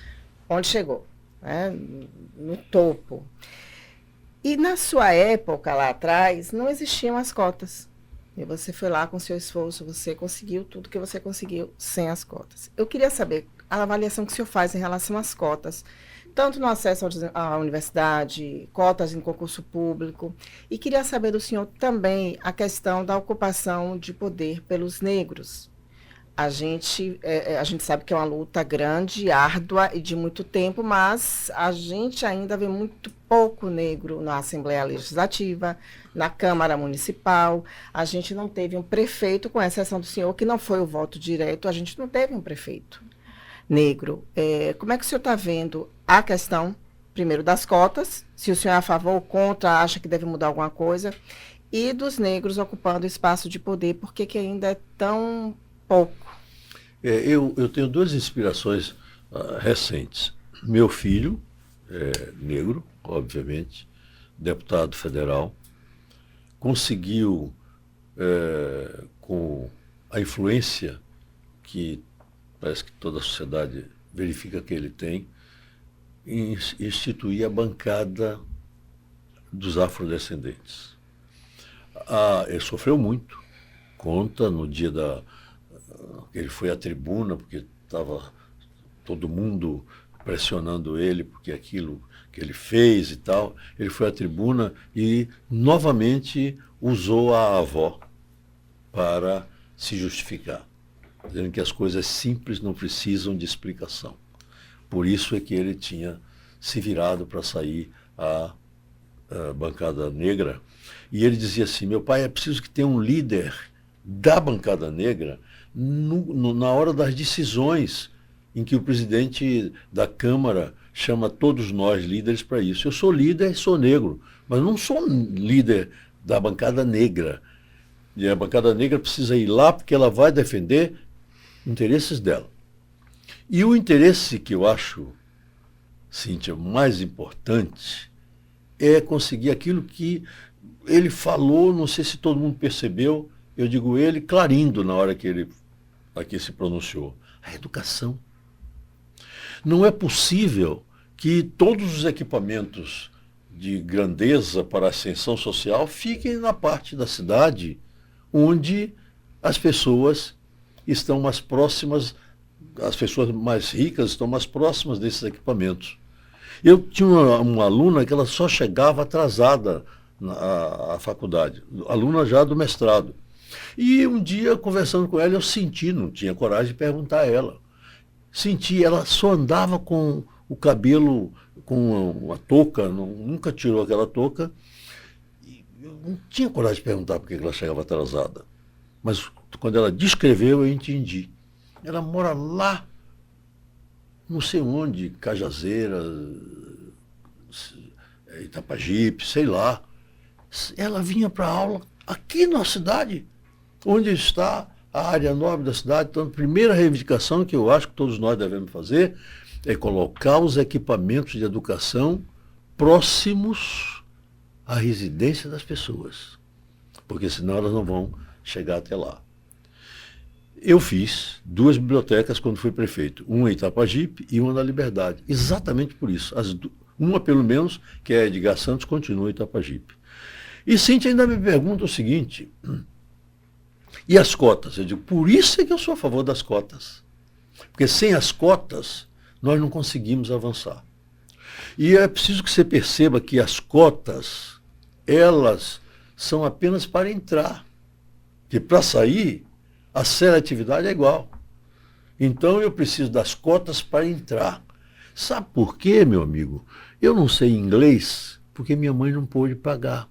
onde chegou, né? No topo. E na sua época, lá atrás, não existiam as cotas. E você foi lá com seu esforço, você conseguiu tudo que você conseguiu sem as cotas. Eu queria saber a avaliação que o senhor faz em relação às cotas, tanto no acesso à universidade, cotas em concurso público, e queria saber do senhor também a questão da ocupação de poder pelos negros. A gente sabe que é uma luta grande, árdua e de muito tempo, mas a gente ainda vê muito pouco negro na Assembleia Legislativa, na Câmara Municipal. A gente não teve um prefeito, com exceção do senhor, que não foi o voto direto, a gente não teve um prefeito negro. Como é que o senhor está vendo a questão, primeiro, das cotas, se o senhor é a favor ou contra, acha que deve mudar alguma coisa, e dos negros ocupando espaço de poder, por que ainda é tão pouco? Eu tenho duas inspirações recentes. Meu filho, negro, obviamente, deputado federal, conseguiu, com a influência que parece que toda a sociedade verifica que ele tem, instituir a bancada dos afrodescendentes. Ele sofreu muito. Conta no dia ele foi à tribuna, porque estava todo mundo pressionando ele, porque aquilo que ele fez e tal. Ele foi à tribuna e novamente usou a avó para se justificar, dizendo que as coisas simples não precisam de explicação. Por isso é que ele tinha se virado para sair à bancada negra. E ele dizia assim: meu pai, é preciso que tenha um líder da bancada negra na hora das decisões, em que o presidente da Câmara chama todos nós líderes para isso. Eu sou líder, sou negro, mas não sou líder da bancada negra. E a bancada negra precisa ir lá porque ela vai defender interesses dela. E o interesse que eu acho, Cíntia, mais importante é conseguir aquilo que ele falou, não sei se todo mundo percebeu, eu digo ele, clarindo na hora que ele aqui se pronunciou: a educação. Não é possível que todos os equipamentos de grandeza para a ascensão social fiquem na parte da cidade onde as pessoas estão mais próximas, as pessoas mais ricas estão mais próximas desses equipamentos. Eu tinha uma aluna que ela só chegava atrasada à faculdade, aluna já do mestrado. E um dia, conversando com ela, eu senti, não tinha coragem de perguntar a ela. Senti, ela só andava com o cabelo, com uma touca, nunca tirou aquela touca. E eu não tinha coragem de perguntar por que ela chegava atrasada. Mas quando ela descreveu, eu entendi. Ela mora lá, não sei onde, Cajazeira, Itapajipe, sei lá. Ela vinha para aula aqui na cidade, onde está a área nobre da cidade. Então, a primeira reivindicação que eu acho que todos nós devemos fazer é colocar os equipamentos de educação próximos à residência das pessoas, porque senão elas não vão chegar até lá. Eu fiz 2 bibliotecas quando fui prefeito, uma em Itapajipe e uma na Liberdade, exatamente por isso. Uma, pelo menos, que é Edgar Santos, continua em Itapajipe. E Cíntia ainda me pergunta o seguinte, e as cotas? Eu digo, por isso é que eu sou a favor das cotas. Porque sem as cotas, nós não conseguimos avançar. E é preciso que você perceba que as cotas, elas são apenas para entrar. Que para sair, a seletividade é igual. Então eu preciso das cotas para entrar. Sabe por quê, meu amigo? Eu não sei inglês porque minha mãe não pôde pagar.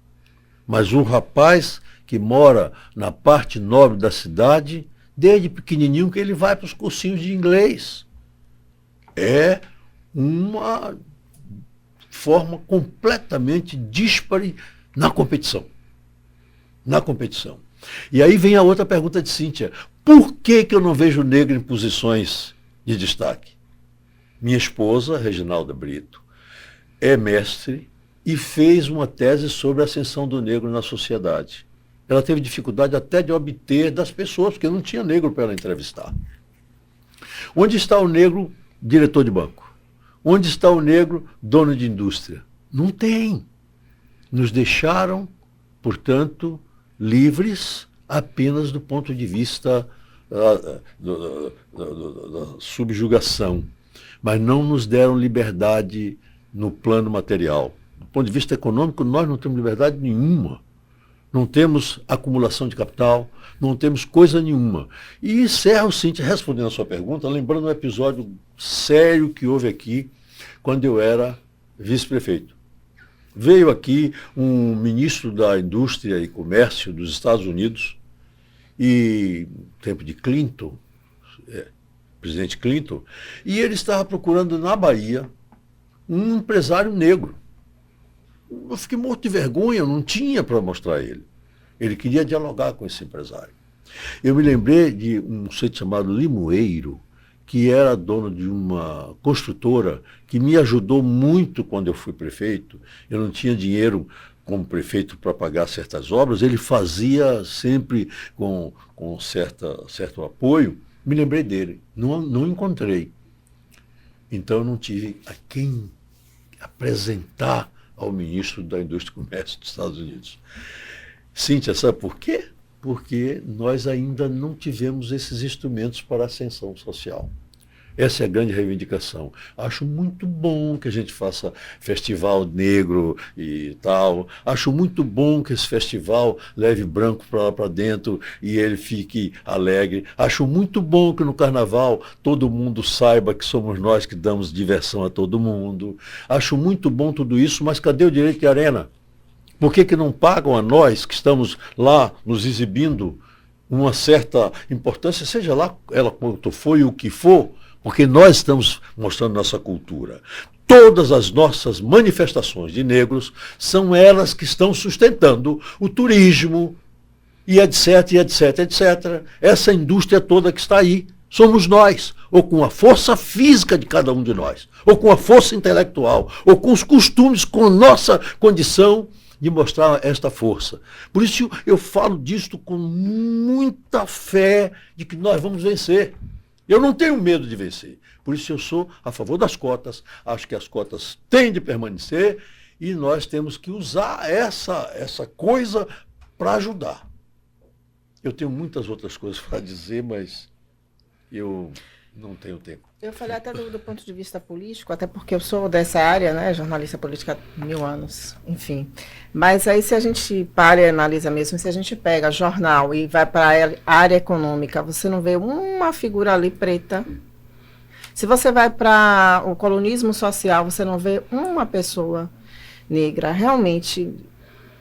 Mas um rapaz que mora na parte nobre da cidade, desde pequenininho que ele vai para os cursinhos de inglês. É uma forma completamente díspare na competição. Na competição. E aí vem a outra pergunta de Cíntia. Por que eu não vejo negro em posições de destaque? Minha esposa, Reginalda Brito, é mestre e fez uma tese sobre a ascensão do negro na sociedade. Ela teve dificuldade até de obter das pessoas, porque não tinha negro para ela entrevistar. Onde está o negro diretor de banco? Onde está o negro dono de indústria? Não tem. Nos deixaram, portanto, livres apenas do ponto de vista da subjugação, mas não nos deram liberdade no plano material. Do ponto de vista econômico, nós não temos liberdade nenhuma. Não temos acumulação de capital, não temos coisa nenhuma. E encerro, Cíntia, respondendo a sua pergunta, lembrando um episódio sério que houve aqui, quando eu era vice-prefeito. Veio aqui um ministro da Indústria e Comércio dos Estados Unidos, e tempo de Clinton, presidente Clinton, e ele estava procurando na Bahia um empresário negro. Eu fiquei morto de vergonha, eu não tinha para mostrar ele. Ele queria dialogar com esse empresário. Eu me lembrei de um sujeito chamado Limoeiro, que era dono de uma construtora que me ajudou muito quando eu fui prefeito. Eu não tinha dinheiro como prefeito para pagar certas obras, ele fazia sempre com certo apoio. Me lembrei dele, não encontrei. Então eu não tive a quem apresentar ao ministro da Indústria e Comércio dos Estados Unidos. Cíntia, sabe por quê? Porque nós ainda não tivemos esses instrumentos para a ascensão social. Essa é a grande reivindicação. Acho muito bom que a gente faça festival negro e tal. Acho muito bom que esse festival leve branco para lá para dentro e ele fique alegre. Acho muito bom que no carnaval todo mundo saiba que somos nós que damos diversão a todo mundo. Acho muito bom tudo isso, mas cadê o direito de arena? Por que não pagam a nós que estamos lá nos exibindo uma certa importância, seja lá ela quanto for e o que for, porque nós estamos mostrando nossa cultura. Todas as nossas manifestações de negros são elas que estão sustentando o turismo e etc, etc, etc. Essa indústria toda que está aí, somos nós, ou com a força física de cada um de nós, ou com a força intelectual, ou com os costumes, com a nossa condição de mostrar esta força. Por isso eu falo disto com muita fé de que nós vamos vencer. Eu não tenho medo de vencer. Por isso eu sou a favor das cotas. Acho que as cotas têm de permanecer e nós temos que usar essa coisa para ajudar. Eu tenho muitas outras coisas para dizer, mas eu não tenho tempo. Eu falei até do ponto de vista político, até porque eu sou dessa área, né, jornalista política há 1000 anos, enfim. Mas aí se a gente para e analisa mesmo, se a gente pega jornal e vai para a área econômica, você não vê uma figura ali preta. Se você vai para o colunismo social, você não vê uma pessoa negra. Realmente,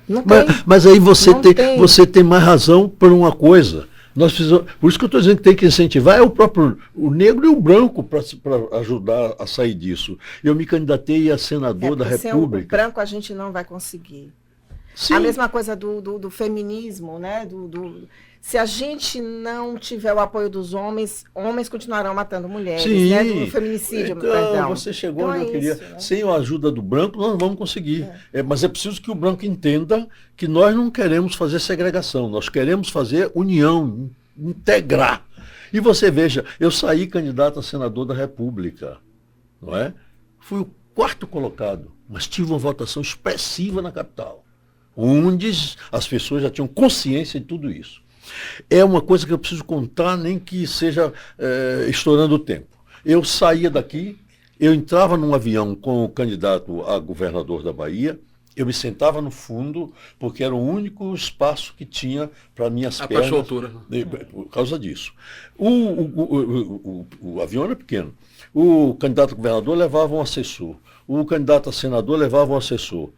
não tem. Mas aí você tem mais razão por uma coisa. Nós precisamos, por isso que eu estou dizendo que tem que incentivar o próprio o negro e o branco para ajudar a sair disso. Eu me candidatei a senador da Sem República. o branco a gente não vai conseguir. Sim. A mesma coisa do feminismo, né? Se a gente não tiver o apoio dos homens, homens continuarão matando mulheres, Sim. né? Do feminicídio, Então, perdão. você chegou Então onde eu queria. isso, né? Sem a ajuda do branco, nós não vamos conseguir. Mas é preciso que o branco entenda que nós não queremos fazer segregação, nós queremos fazer união, integrar. E você veja, eu saí candidato a senador da República, não é? Fui o 4º colocado, mas tive uma votação expressiva na capital, onde as pessoas já tinham consciência de tudo isso. É uma coisa que eu preciso contar, nem que seja estourando o tempo. Eu saía daqui, eu entrava num avião com o candidato a governador da Bahia, eu me sentava no fundo, porque era o único espaço que tinha para minhas pernas. Para a altura. Por causa disso. O avião era pequeno. O candidato a governador levava um assessor. O candidato a senador levava um assessor.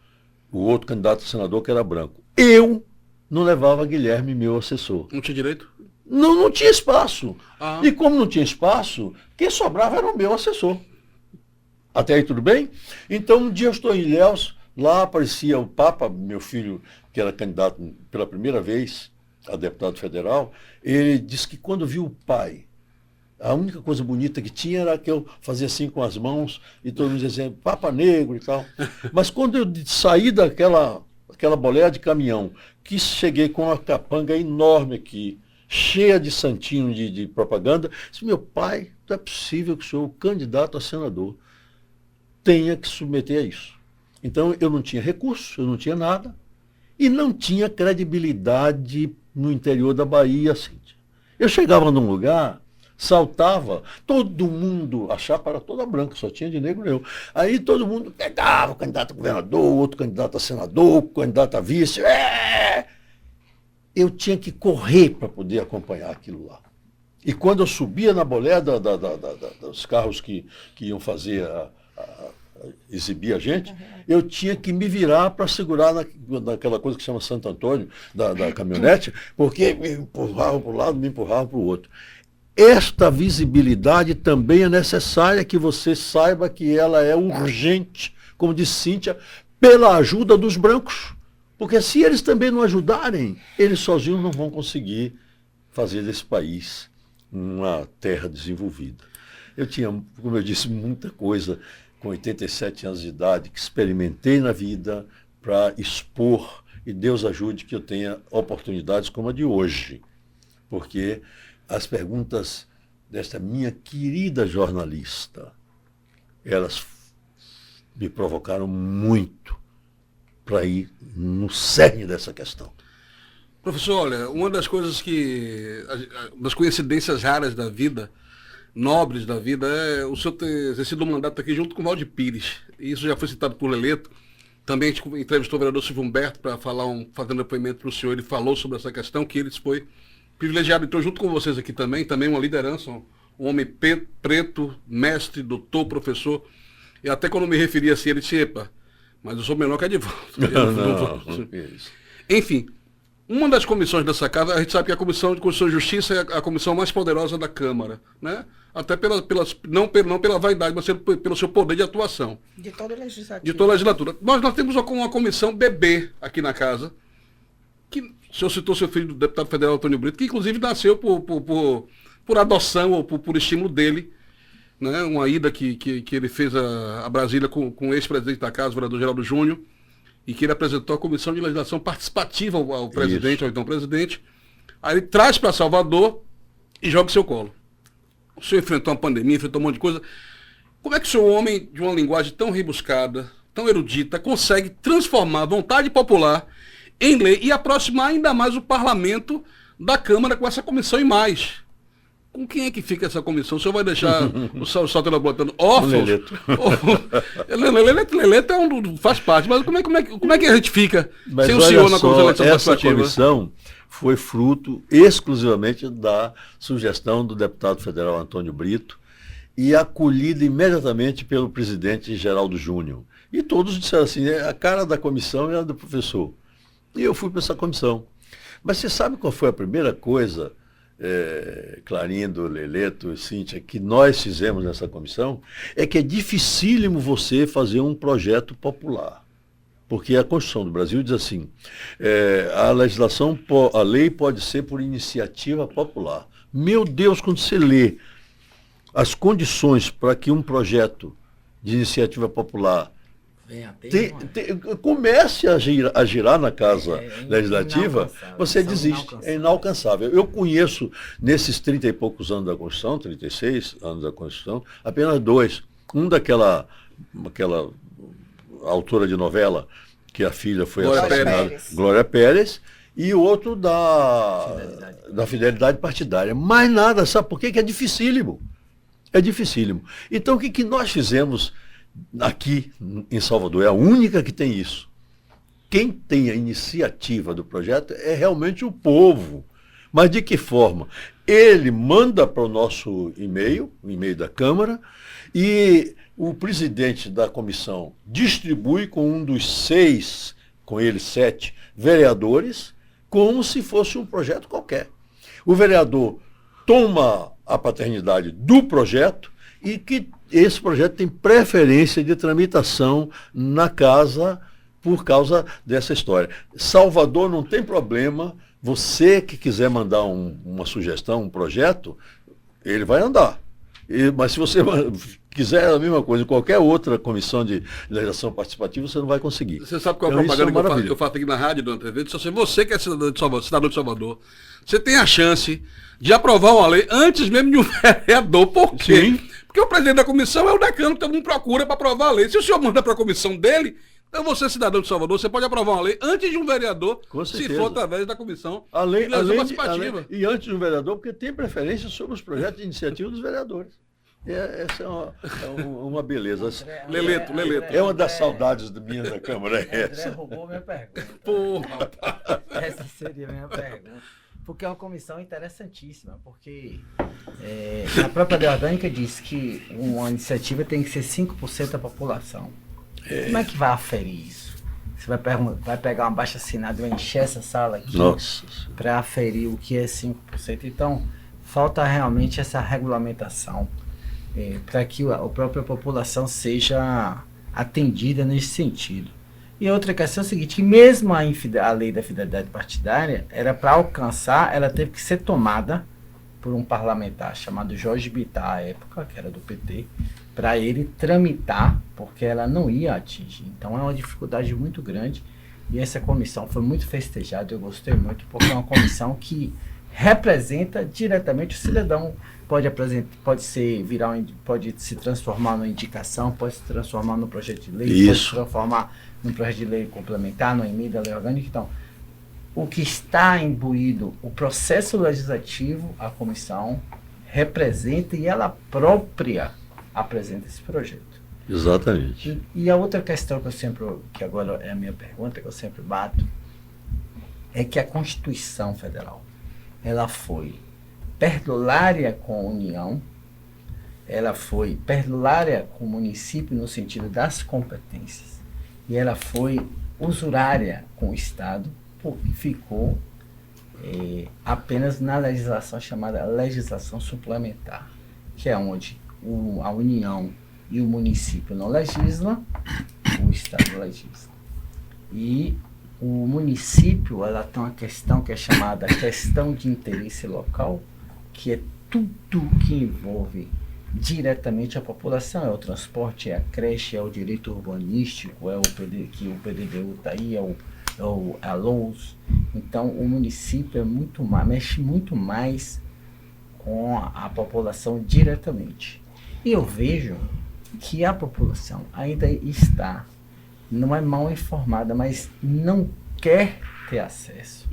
O outro candidato a senador, que era branco. Eu não levava Guilherme, meu assessor. Não tinha direito? Não tinha espaço. Ah. E como não tinha espaço, quem sobrava era o meu assessor. Até aí tudo bem? Então, um dia eu estou em Ilhéus, lá aparecia o Papa, meu filho, que era candidato pela primeira vez a deputado federal. Ele disse que quando viu o pai, a única coisa bonita que tinha era que eu fazia assim com as mãos e todo mundo dizia assim, Papa Negro e tal. Mas quando eu saí daquela boleia de caminhão, que cheguei com uma capanga enorme aqui, cheia de santinho de propaganda, disse, meu pai, não é possível que o senhor, o candidato a senador, tenha que submeter a isso. Então, eu não tinha recurso, eu não tinha nada, e não tinha credibilidade no interior da Bahia. Assim. Eu chegava num lugar, saltava, todo mundo, a chapa era toda branca, só tinha de negro eu. Aí todo mundo pegava o candidato a governador, outro candidato a senador, candidato a vice. Eu tinha que correr para poder acompanhar aquilo lá. E quando eu subia na boleia dos carros que iam fazer exibir a gente, eu tinha que me virar para segurar naquela coisa que chama Santo Antônio, da caminhonete, porque me empurravam para um lado, me empurravam para o outro. Esta visibilidade também é necessária, que você saiba que ela é urgente, como disse Cíntia, pela ajuda dos brancos. Porque se eles também não ajudarem, eles sozinhos não vão conseguir fazer desse país uma terra desenvolvida. Eu tinha, como eu disse, muita coisa com 87 anos de idade que experimentei na vida para expor, e Deus ajude que eu tenha oportunidades como a de hoje. Porque as perguntas desta minha querida jornalista, elas me provocaram muito para ir no cerne dessa questão. Professor, olha, uma das coisas das coincidências raras da vida, nobres da vida, é o senhor ter exercido um mandato aqui junto com o Valdir Pires. Isso já foi citado por Leleto. Também a gente entrevistou o vereador Silvio Humberto para fazendo depoimento para o senhor. Ele falou sobre essa questão, que ele foi privilegiado. Entrou junto com vocês aqui também uma liderança, um homem preto, mestre, doutor, professor. E até quando me referia assim, ele disse, epa, mas eu sou menor que Edivaldo. Enfim, uma das comissões dessa casa, a gente sabe que a Comissão de Constituição e Justiça é a comissão mais poderosa da Câmara, né? Até não pela vaidade, mas pelo seu poder de atuação. De toda a legislatura. De toda a legislatura. Nós temos uma comissão bebê aqui na casa, que o senhor citou seu filho, do deputado federal Antônio Brito, que inclusive nasceu por adoção ou por estímulo dele, né? Uma ida que ele fez a Brasília com o ex-presidente da casa, o vereador Geraldo Júnior, e que ele apresentou a Comissão de Legislação Participativa ao presidente, ao então presidente. Aí ele traz para Salvador e joga o seu colo. O senhor enfrentou uma pandemia, enfrentou um monte de coisa. Como é que o senhor, homem de uma linguagem tão rebuscada, tão erudita, consegue transformar a vontade popular em lei e aproximar ainda mais o parlamento da Câmara com essa comissão e mais? Com quem é que fica essa comissão? O senhor vai deixar o Salto Elaborando órfãos? Leleto faz parte, mas como é que a gente fica sem o senhor na Comissão de Eleição Participativa? Essa comissão foi fruto exclusivamente da sugestão do deputado federal Antônio Brito e acolhida imediatamente pelo presidente Geraldo Júnior. E todos disseram assim, a cara da comissão era do professor. E eu fui para essa comissão. Mas você sabe qual foi a primeira coisa Clarindo, Leleto, Cíntia, que nós fizemos nessa comissão, é que é dificílimo você fazer um projeto popular. Porque a Constituição do Brasil diz assim, a lei pode ser por iniciativa popular. Meu Deus, quando você lê as condições para que um projeto de iniciativa popular comece a girar na Casa Legislativa, você desiste, é inalcançável. Eu conheço, nesses 30 e poucos anos da Constituição, 36 anos da Constituição, apenas 2. Um daquela autora de novela, que a filha foi assassinada, Glória Pérez, e o outro da fidelidade partidária. Mais nada, sabe por quê? Que é dificílimo. É dificílimo. Então, o que nós fizemos aqui em Salvador? É a única que tem isso. Quem tem a iniciativa do projeto é realmente o povo. Mas de que forma? Ele manda para o nosso e-mail, o e-mail da Câmara, e o presidente da comissão distribui com um dos 6, com ele 7 vereadores, como se fosse um projeto qualquer. O vereador toma a paternidade do projeto e que esse projeto tem preferência de tramitação na casa por causa dessa história. Salvador não tem problema, você que quiser mandar uma sugestão, um projeto, ele vai andar. Mas se você quiser a mesma coisa em qualquer outra comissão de legislação participativa, você não vai conseguir. Você sabe qual é a propaganda que eu faço aqui na rádio, na TV? Se você que é cidadão de Salvador, você tem a chance de aprovar uma lei antes mesmo de um vereador. Por quê? Sim. Porque o presidente da comissão é o decano que todo mundo procura para aprovar a lei. Se o senhor manda para a comissão dele, então você, cidadão de Salvador, você pode aprovar uma lei antes de um vereador, se for através da comissão de legislação participativa. E antes de um vereador, porque tem preferência sobre os projetos de iniciativa dos vereadores. Essa é uma beleza. Leleto. É uma das saudades minhas da Câmara. André roubou minha pergunta. Porra. Essa seria a minha pergunta. Porque é uma comissão interessantíssima, porque a própria lei orgânica diz que uma iniciativa tem que ser 5% da população. Como é que vai aferir isso? Você vai pegar uma baixa-assinada e vai encher essa sala aqui para aferir o que é 5%. Então, falta realmente essa regulamentação para que a própria população seja atendida nesse sentido. E outra questão é o seguinte, que mesmo a lei da fidelidade partidária, era para alcançar, ela teve que ser tomada por um parlamentar chamado Jorge Bittar, à época, que era do PT, para ele tramitar, porque ela não ia atingir. Então é uma dificuldade muito grande, e essa comissão foi muito festejada, eu gostei muito, porque é uma comissão que representa diretamente o cidadão. Pode se transformar numa indicação, pode se transformar num projeto de lei, pode se transformar num projeto de lei complementar, numa emenda da lei orgânica. Então, o que está imbuído, o processo legislativo, a comissão representa e ela própria apresenta esse projeto. Exatamente. E a outra questão que agora é a minha pergunta, que eu sempre bato, é que a Constituição Federal, ela foi perdulária com a União, ela foi perdulária com o município no sentido das competências, e ela foi usurária com o Estado, porque ficou apenas na legislação chamada legislação suplementar, que é onde a União e o município não legislam, o Estado legisla. E o município, ela tem uma questão que é chamada questão de interesse local, que é tudo que envolve diretamente a população, é o transporte, é a creche, é o direito urbanístico, é o que o PDVU está aí, é a LOUS. Então o município mexe muito mais com a população diretamente. E eu vejo que a população ainda não é mal informada, mas não quer ter acesso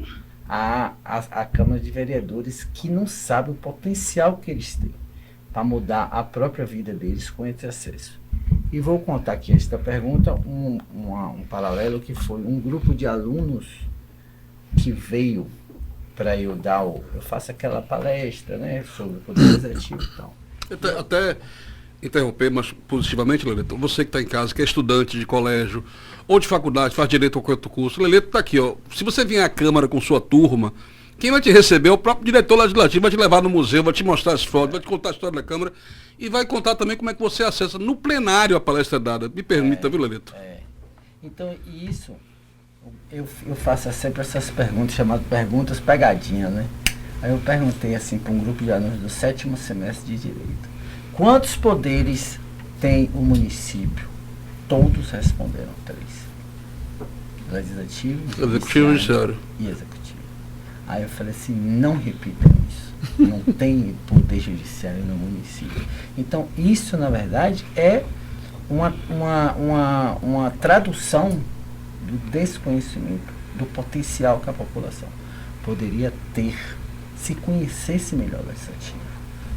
à Câmara de Vereadores, que não sabe o potencial que eles têm para mudar a própria vida deles com esse acesso. E vou contar aqui esta pergunta, um paralelo que foi um grupo de alunos que veio para eu faço aquela palestra, né, sobre o poder legislativo e tal. Até interromper, mas positivamente, Leleto, você que está em casa, que é estudante de colégio ou de faculdade, faz direito ou outro curso, Leleto está aqui, ó. Se você vier à Câmara com sua turma Quem vai te receber é o próprio diretor legislativo, vai te levar no museu, vai te mostrar as fotos, vai te contar a história da Câmara e vai contar também como é que você acessa no plenário a palestra dada. Me permita, viu, Lelito? Então, isso, eu faço sempre essas perguntas, chamadas perguntas pegadinha, né? Aí eu perguntei assim para um grupo de alunos do 7º semestre de Direito. Quantos poderes tem o município? Todos responderam 3. Legislativo, Executivo e Judiciário. E Executivo. Aí eu falei assim, não repitam isso. Não tem poder judiciário no município. Então, isso, na verdade, é uma tradução do desconhecimento, do potencial que a população poderia ter se conhecesse melhor o legislativo.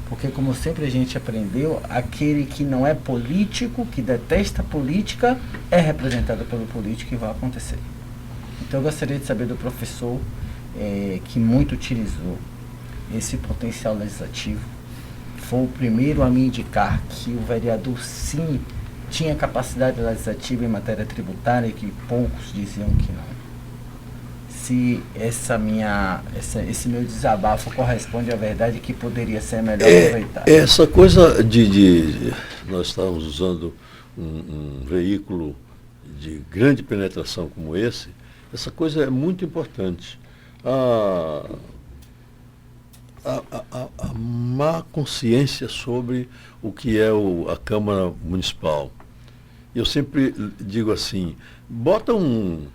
Porque, como sempre a gente aprendeu, aquele que não é político, que detesta a política, é representado pelo político e vai acontecer. Então, eu gostaria de saber do professor que muito utilizou esse potencial legislativo, foi o primeiro a me indicar que o vereador, sim, tinha capacidade legislativa em matéria tributária, que poucos diziam que não. Se esse meu desabafo corresponde à verdade, que poderia ser melhor aproveitado. Essa coisa de nós estávamos usando um veículo de grande penetração como esse, essa coisa é muito importante. A má consciência sobre o que é a Câmara Municipal. Eu sempre digo assim, bota um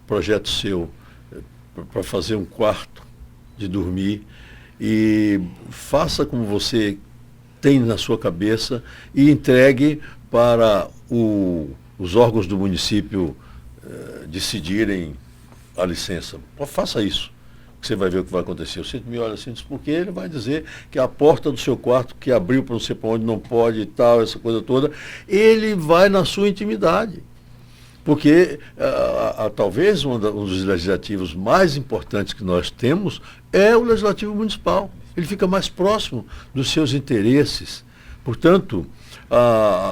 projeto seu para fazer um quarto de dormir e faça como você tem na sua cabeça e entregue para os órgãos do município decidirem a licença. Faça isso, que você vai ver o que vai acontecer. Você me olha assim, porque ele vai dizer que a porta do seu quarto que abriu para não sei para onde não pode e tal, essa coisa toda, ele vai na sua intimidade. Porque talvez um dos legislativos mais importantes que nós temos é o legislativo municipal. Ele fica mais próximo dos seus interesses. Portanto,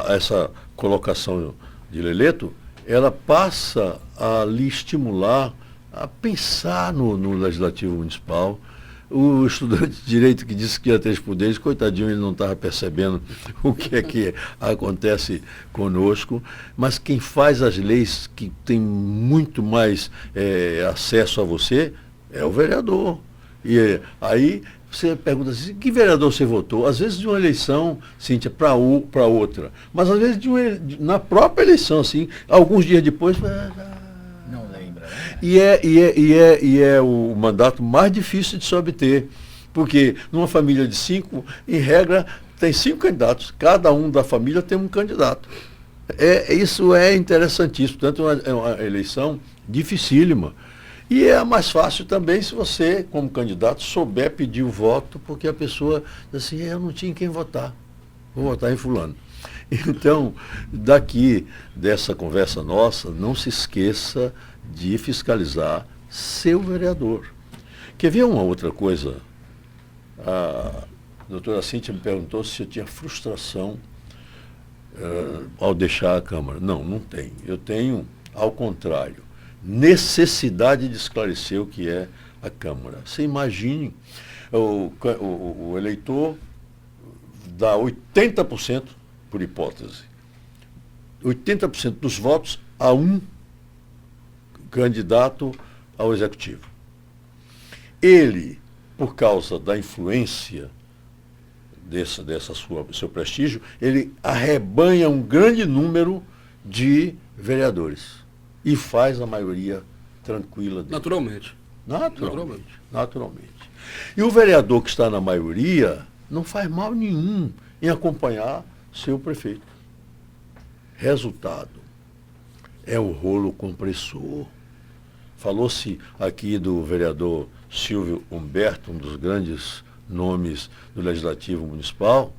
essa colocação de Leleto, ela passa a lhe estimular a pensar no legislativo municipal. O estudante de direito que disse que ia ter poderes, coitadinho, ele não estava percebendo o que é que acontece conosco, mas quem faz as leis que tem muito mais acesso a você é o vereador. E aí você pergunta assim, que vereador você votou? Às vezes de uma eleição, Cíntia, para outra, mas às vezes na própria eleição, assim, alguns dias depois... Não lembra, né? E é o mandato mais difícil de se obter, porque numa família de 5, em regra, tem 5 candidatos, cada um da família tem um candidato. Isso é interessantíssimo, portanto é uma eleição dificílima. E é mais fácil também se você, como candidato, souber pedir o voto, porque a pessoa diz assim, eu não tinha em quem votar, vou votar em fulano. Então, daqui dessa conversa nossa, não se esqueça de fiscalizar seu vereador. Quer ver uma outra coisa? A doutora Cíntia me perguntou se eu tinha frustração ao deixar a Câmara. Não tenho. Eu tenho, ao contrário, necessidade de esclarecer o que é a Câmara. Você imagine, o eleitor dá 80%, por hipótese, 80% dos votos a um candidato ao executivo. Ele, por causa da influência seu prestígio, ele arrebanha um grande número de vereadores e faz a maioria tranquila dele. Naturalmente. E o vereador que está na maioria não faz mal nenhum em acompanhar seu prefeito. Resultado, é o rolo compressor. Falou-se aqui do vereador Silvio Humberto, um dos grandes nomes do Legislativo Municipal.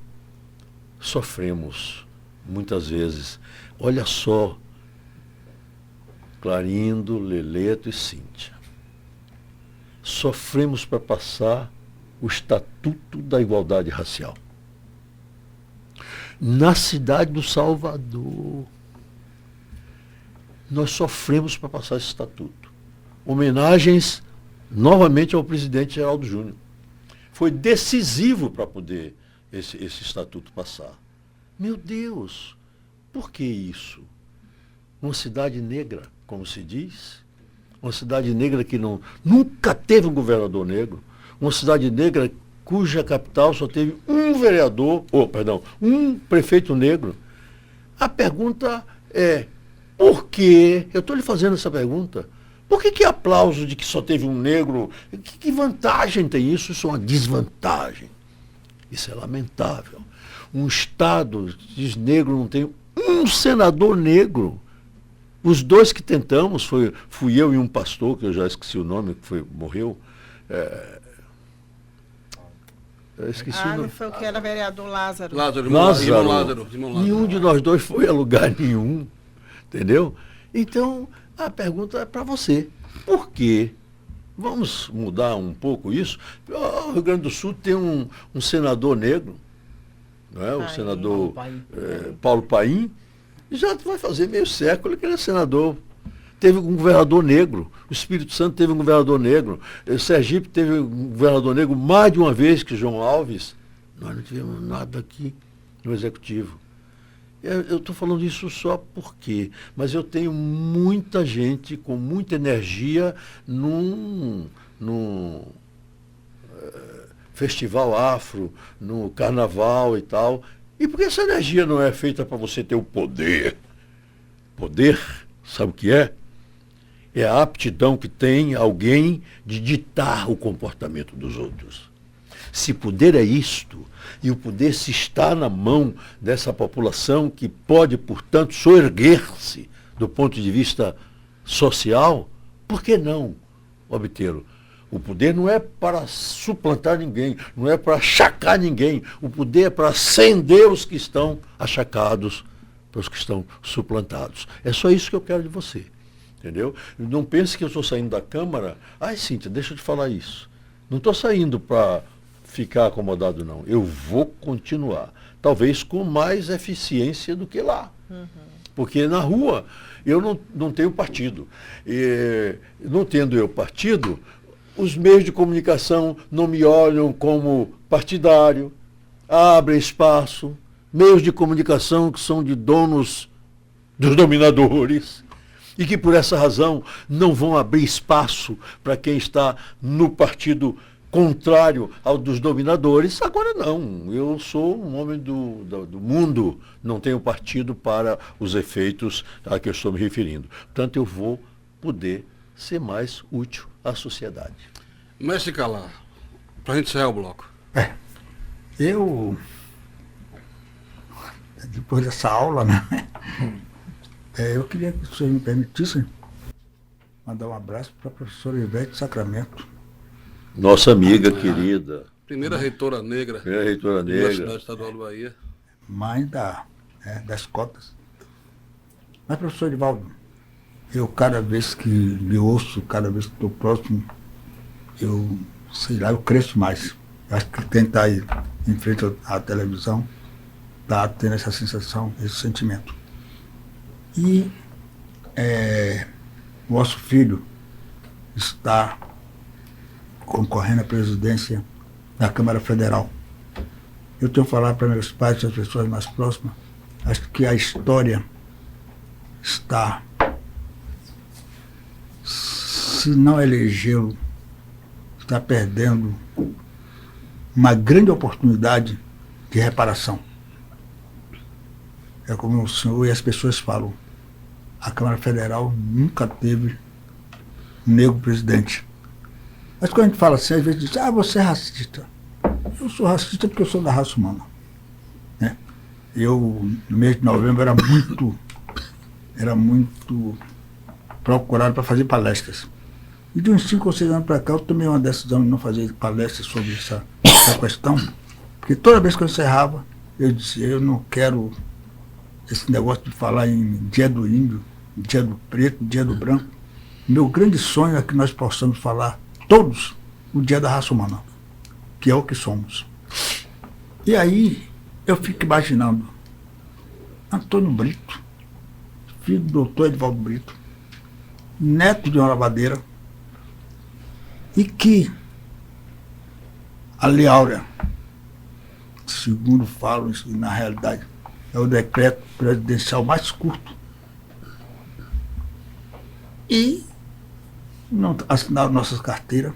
Sofremos muitas vezes. Olha só, Clarindo, Leleto e Cíntia. Sofremos para passar o Estatuto da Igualdade Racial. Na cidade do Salvador, nós sofremos para passar esse estatuto. Homenagens novamente ao presidente Geraldo Júnior. Foi decisivo para poder esse estatuto passar. Meu Deus, por que isso? Uma cidade negra, como se diz, uma cidade negra que nunca teve um governador negro, uma cidade negra cuja capital só teve um prefeito negro. A pergunta é, por que, eu estou lhe fazendo essa pergunta, por que aplauso de que só teve um negro? Que vantagem tem isso? Isso é uma desvantagem. Isso é lamentável. Um Estado diz negro não tem um senador negro. Os dois que tentamos, fui eu e um pastor, que eu já esqueci o nome, que morreu. Eu esqueci o nome. Não foi o que era vereador Lázaro. Irmão Lázaro. Nenhum de nós dois foi a lugar nenhum. Entendeu? Então, a pergunta é para você. Por quê? Vamos mudar um pouco isso? O Rio Grande do Sul tem um senador negro, não é? O senador Paulo Paim. Já vai fazer meio século que ele é senador. Teve um governador negro. O Espírito Santo teve um governador negro. O Sergipe teve um governador negro mais de uma vez que João Alves. Nós não tivemos nada aqui no Executivo. Eu estou falando isso só porque, mas eu tenho muita gente com muita energia num festival afro, no carnaval e tal. E por que essa energia não é feita para você ter o poder? Poder, sabe o que é? É a aptidão que tem alguém de ditar o comportamento dos outros. Se poder é isto, e o poder se está na mão dessa população que pode, portanto, soerguer-se do ponto de vista social, por que não obtê-lo? O poder não é para suplantar ninguém, não é para achacar ninguém. O poder é para acender os que estão achacados, para os que estão suplantados. É só isso que eu quero de você. Entendeu? Não pense que eu estou saindo da Câmara. Ai, Cíntia, deixa eu te falar isso. Não estou saindo para ficar acomodado, não. Eu vou continuar. Talvez com mais eficiência do que lá. Porque na rua eu não tenho partido. E, não tendo eu partido, os meios de comunicação não me olham como partidário, abrem espaço. Meios de comunicação que são de donos dos dominadores e que por essa razão não vão abrir espaço para quem está no partido contrário ao dos dominadores. Agora não, eu sou um homem do mundo, não tenho partido para os efeitos a que eu estou me referindo. Portanto, eu vou poder ser mais útil à sociedade. Mestre Calar, para a gente encerrar o bloco. Depois dessa aula, né? Eu queria que o senhor me permitisse mandar um abraço para a professora Ivete Sacramento. Nossa amiga querida. Primeira reitora negra. Primeira reitora da negra. Universidade Estadual do Bahia. Mãe das cotas. Mas, professor Edivaldo, eu cada vez que lhe ouço, cada vez que estou próximo, eu cresço mais. Acho que quem está aí em frente à televisão está tendo essa sensação, esse sentimento. E nosso filho está concorrendo à presidência da Câmara Federal. Eu tenho falado para meus pais e as pessoas mais próximas, acho que a história está, se não elegê-lo, está perdendo uma grande oportunidade de reparação. É como o senhor e as pessoas falam, a Câmara Federal nunca teve um negro presidente. Mas quando a gente fala assim, às vezes diz, você é racista. Eu sou racista porque eu sou da raça humana. Né? Eu, no mês de novembro, era muito procurado para fazer palestras. E de uns 5 ou 6 anos para cá, eu tomei uma decisão de não fazer palestras sobre essa questão, porque toda vez que eu encerrava, eu dizia, eu não quero esse negócio de falar em dia do índio, dia do preto, dia do branco. Meu grande sonho é que nós possamos falar todos o dia da raça humana, que é o que somos. E aí eu fico imaginando Antônio Brito, filho do doutor Edivaldo Brito, neto de uma lavadeira, E que a Lei Áurea, segundo falam, isso na realidade é o decreto presidencial mais curto, e não assinaram nossas carteiras.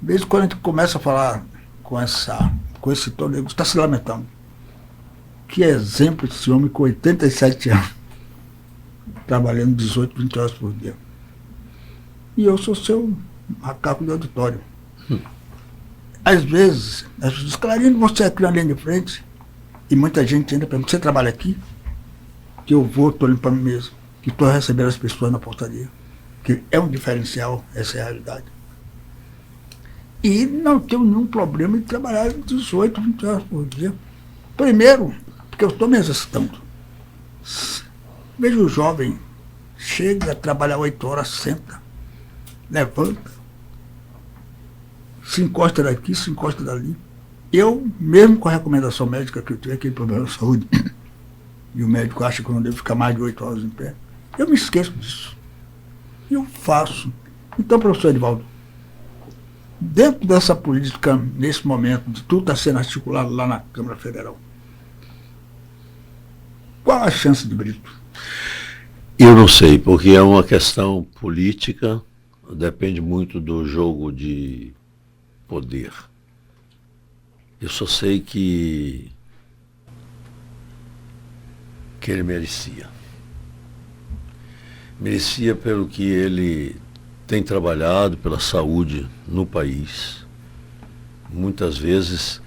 Desde quando a gente começa a falar com esse tom, ele está se lamentando. Que exemplo esse homem com 87 anos, trabalhando 18, 20 horas por dia. E eu sou seu macaco de auditório. Às vezes, as pessoas dizem, Clarino, você é aqui na linha de frente, e muita gente ainda pergunta, você trabalha aqui? Que eu vou, estou limpando mesmo, que estou recebendo as pessoas na portaria, que é um diferencial, essa é a realidade. E não tenho nenhum problema em trabalhar 18, 20 horas por dia. Primeiro, porque eu estou me exercitando. Vejo o jovem, chega a trabalhar 8 horas, senta, levanta, se encosta daqui, se encosta dali. Eu, mesmo com a recomendação médica que eu tenho aquele problema de saúde, e o médico acha que eu não devo ficar mais de 8 horas em pé, eu me esqueço disso. Eu faço. Então, professor Edivaldo, dentro dessa política, nesse momento, de tudo está sendo articulado lá na Câmara Federal, qual a chance de Brito? Eu não sei, porque é uma questão política, depende muito do jogo de poder. Eu só sei que ele merecia. Merecia pelo que ele tem trabalhado pela saúde no país. Muitas vezes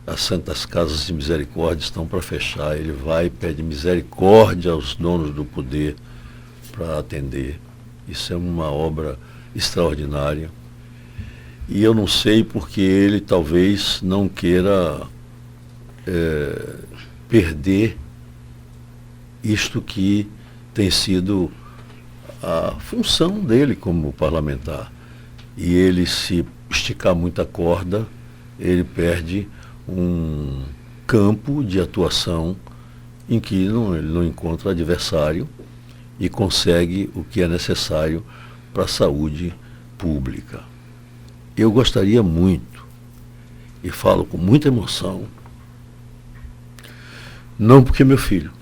as Santas Casas de Misericórdia estão para fechar. Ele vai e pede misericórdia aos donos do poder para atender. Isso é uma obra extraordinária. E eu não sei porque ele talvez não queira perder isto que tem sido a função dele como parlamentar. E ele, se esticar muita corda, ele perde um campo de atuação em que ele não encontra adversário e consegue o que é necessário para a saúde pública. Eu gostaria muito, e falo com muita emoção, não porque é meu filho,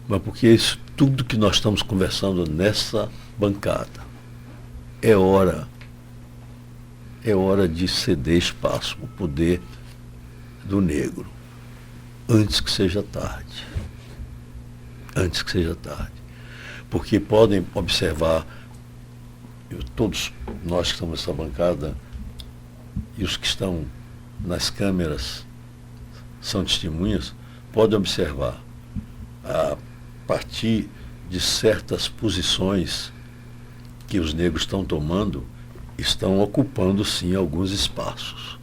mas porque isso tudo que nós estamos conversando nessa bancada é hora de ceder espaço para o poder do negro, antes que seja tarde. Antes que seja tarde. Porque podem observar, todos nós que estamos nessa bancada e os que estão nas câmeras são testemunhas, podem observar, a partir de certas posições que os negros estão tomando, estão ocupando sim alguns espaços.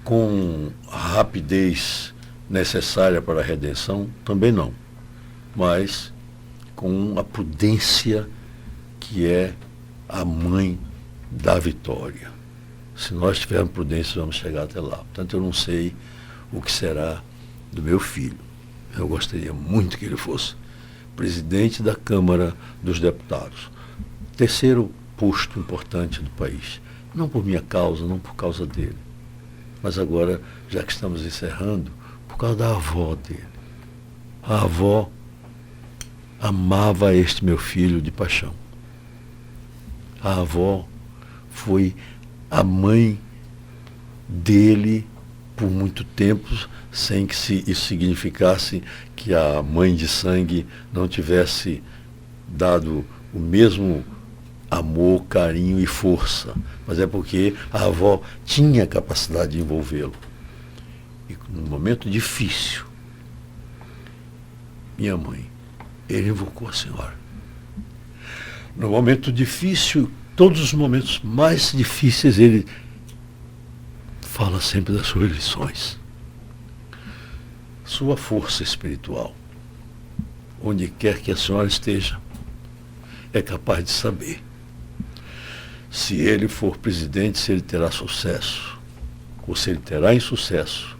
Com a rapidez necessária para a redenção, também não, mas com a prudência que é a mãe da vitória. Se nós tivermos prudência, vamos chegar até lá. Portanto, eu não sei o que será do meu filho. Eu gostaria muito que ele fosse presidente da Câmara dos Deputados. Terceiro posto importante do país. Não por minha causa, não por causa dele. Mas agora, já que estamos encerrando, por causa da avó dele. A avó amava este meu filho de paixão. A avó foi a mãe dele por muito tempo, sem que isso significasse que a mãe de sangue não tivesse dado o mesmo amor, carinho e força. Mas é porque a avó tinha capacidade de envolvê-lo. E num momento difícil, minha mãe, ele invocou a senhora. No momento difícil, todos os momentos mais difíceis, ele fala sempre das suas lições. Sua força espiritual, onde quer que a senhora esteja, é capaz de saber se ele for presidente, se ele terá sucesso, ou se ele terá insucesso,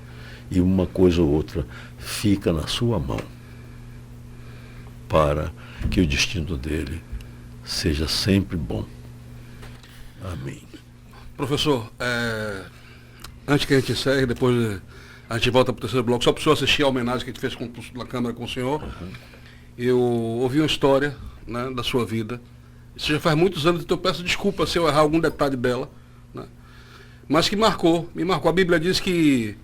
e uma coisa ou outra fica na sua mão, para que o destino dele seja sempre bom. Amém. Professor, antes que a gente encerre, depois a gente volta para o terceiro bloco, só para o senhor assistir a homenagem que a gente fez na Câmara com o senhor. Eu ouvi uma história, né, da sua vida. Isso já faz muitos anos, então eu peço desculpa se eu errar algum detalhe dela, né? Mas que me marcou. A Bíblia diz que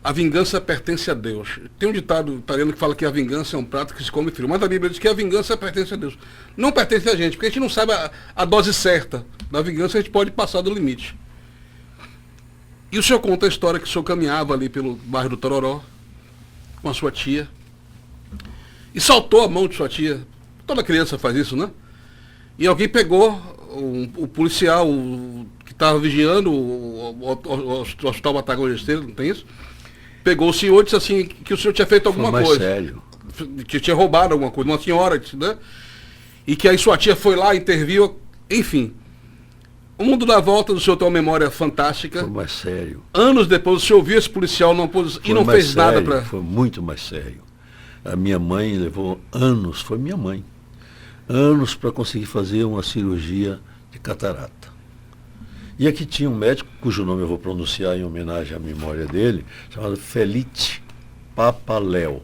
a vingança pertence a Deus. Tem um ditado italiano que fala que a vingança é um prato que se come frio, mas a Bíblia diz que a vingança pertence a Deus. Não pertence a gente, porque a gente não sabe a dose certa da vingança, a gente pode passar do limite. E o senhor conta a história que o senhor caminhava ali pelo bairro do Tororó com a sua tia e saltou a mão de sua tia. Toda criança faz isso, né? E alguém pegou o policial que estava vigiando o Hospital Batagal Gesteiro, não tem isso? Pegou o senhor e disse assim que o senhor tinha feito alguma coisa. Sério. Que tinha roubado alguma coisa, uma senhora, né? E que aí sua tia foi lá, interviu, enfim. O mundo dá volta, o senhor tem uma memória fantástica. Foi mais sério. Anos depois o senhor viu esse policial numa posição e não fez nada para... Foi muito mais sério. A minha mãe levou anos, foi minha mãe, anos para conseguir fazer uma cirurgia de catarata. E aqui tinha um médico, cujo nome eu vou pronunciar em homenagem à memória dele, chamado Felice Papaléu.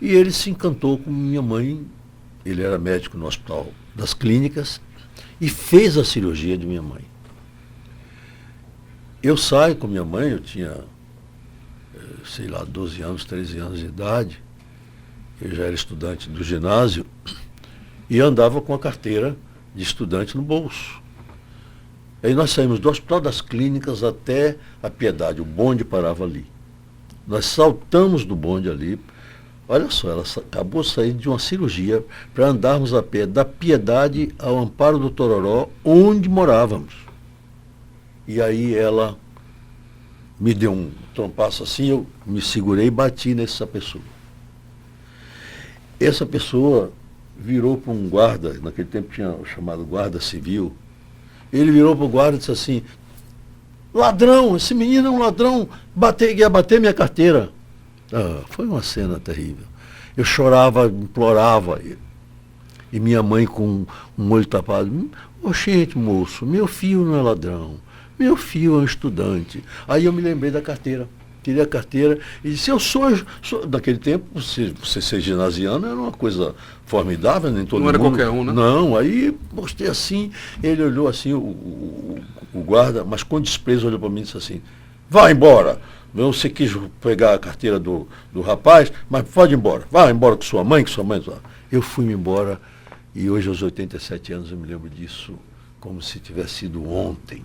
E ele se encantou com minha mãe, ele era médico no Hospital das Clínicas, e fez a cirurgia de minha mãe. Eu saio com minha mãe, eu tinha, 12 anos, 13 anos de idade, eu já era estudante do ginásio, e andava com a carteira de estudante no bolso. Aí nós saímos do Hospital das Clínicas até a Piedade, o bonde parava ali. Nós saltamos do bonde ali, olha só, ela acabou saindo de uma cirurgia para andarmos a pé da Piedade ao Amparo do Tororó, onde morávamos. E aí ela me deu um trompaço assim, eu me segurei e bati nessa pessoa. Essa pessoa virou para um guarda, naquele tempo tinha o chamado guarda civil, ele virou para o guarda e disse assim, ladrão, esse menino é um ladrão, ia bater minha carteira. Foi uma cena terrível. Eu chorava, implorava. E minha mãe com um olho tapado, oxente, moço, meu filho não é ladrão, meu filho é um estudante. Aí eu me lembrei da carteira. Tirei a carteira e disse, eu sou naquele tempo, você ser ginasiano era uma coisa formidável, nem todo mundo. Não era qualquer um, né? Não, aí mostrei assim, ele olhou assim, o guarda, mas com desprezo olhou para mim e disse assim, vai embora. Você quis pegar a carteira do rapaz, mas pode ir embora. Vá embora com sua mãe, Eu fui embora e hoje aos 87 anos eu me lembro disso como se tivesse sido ontem.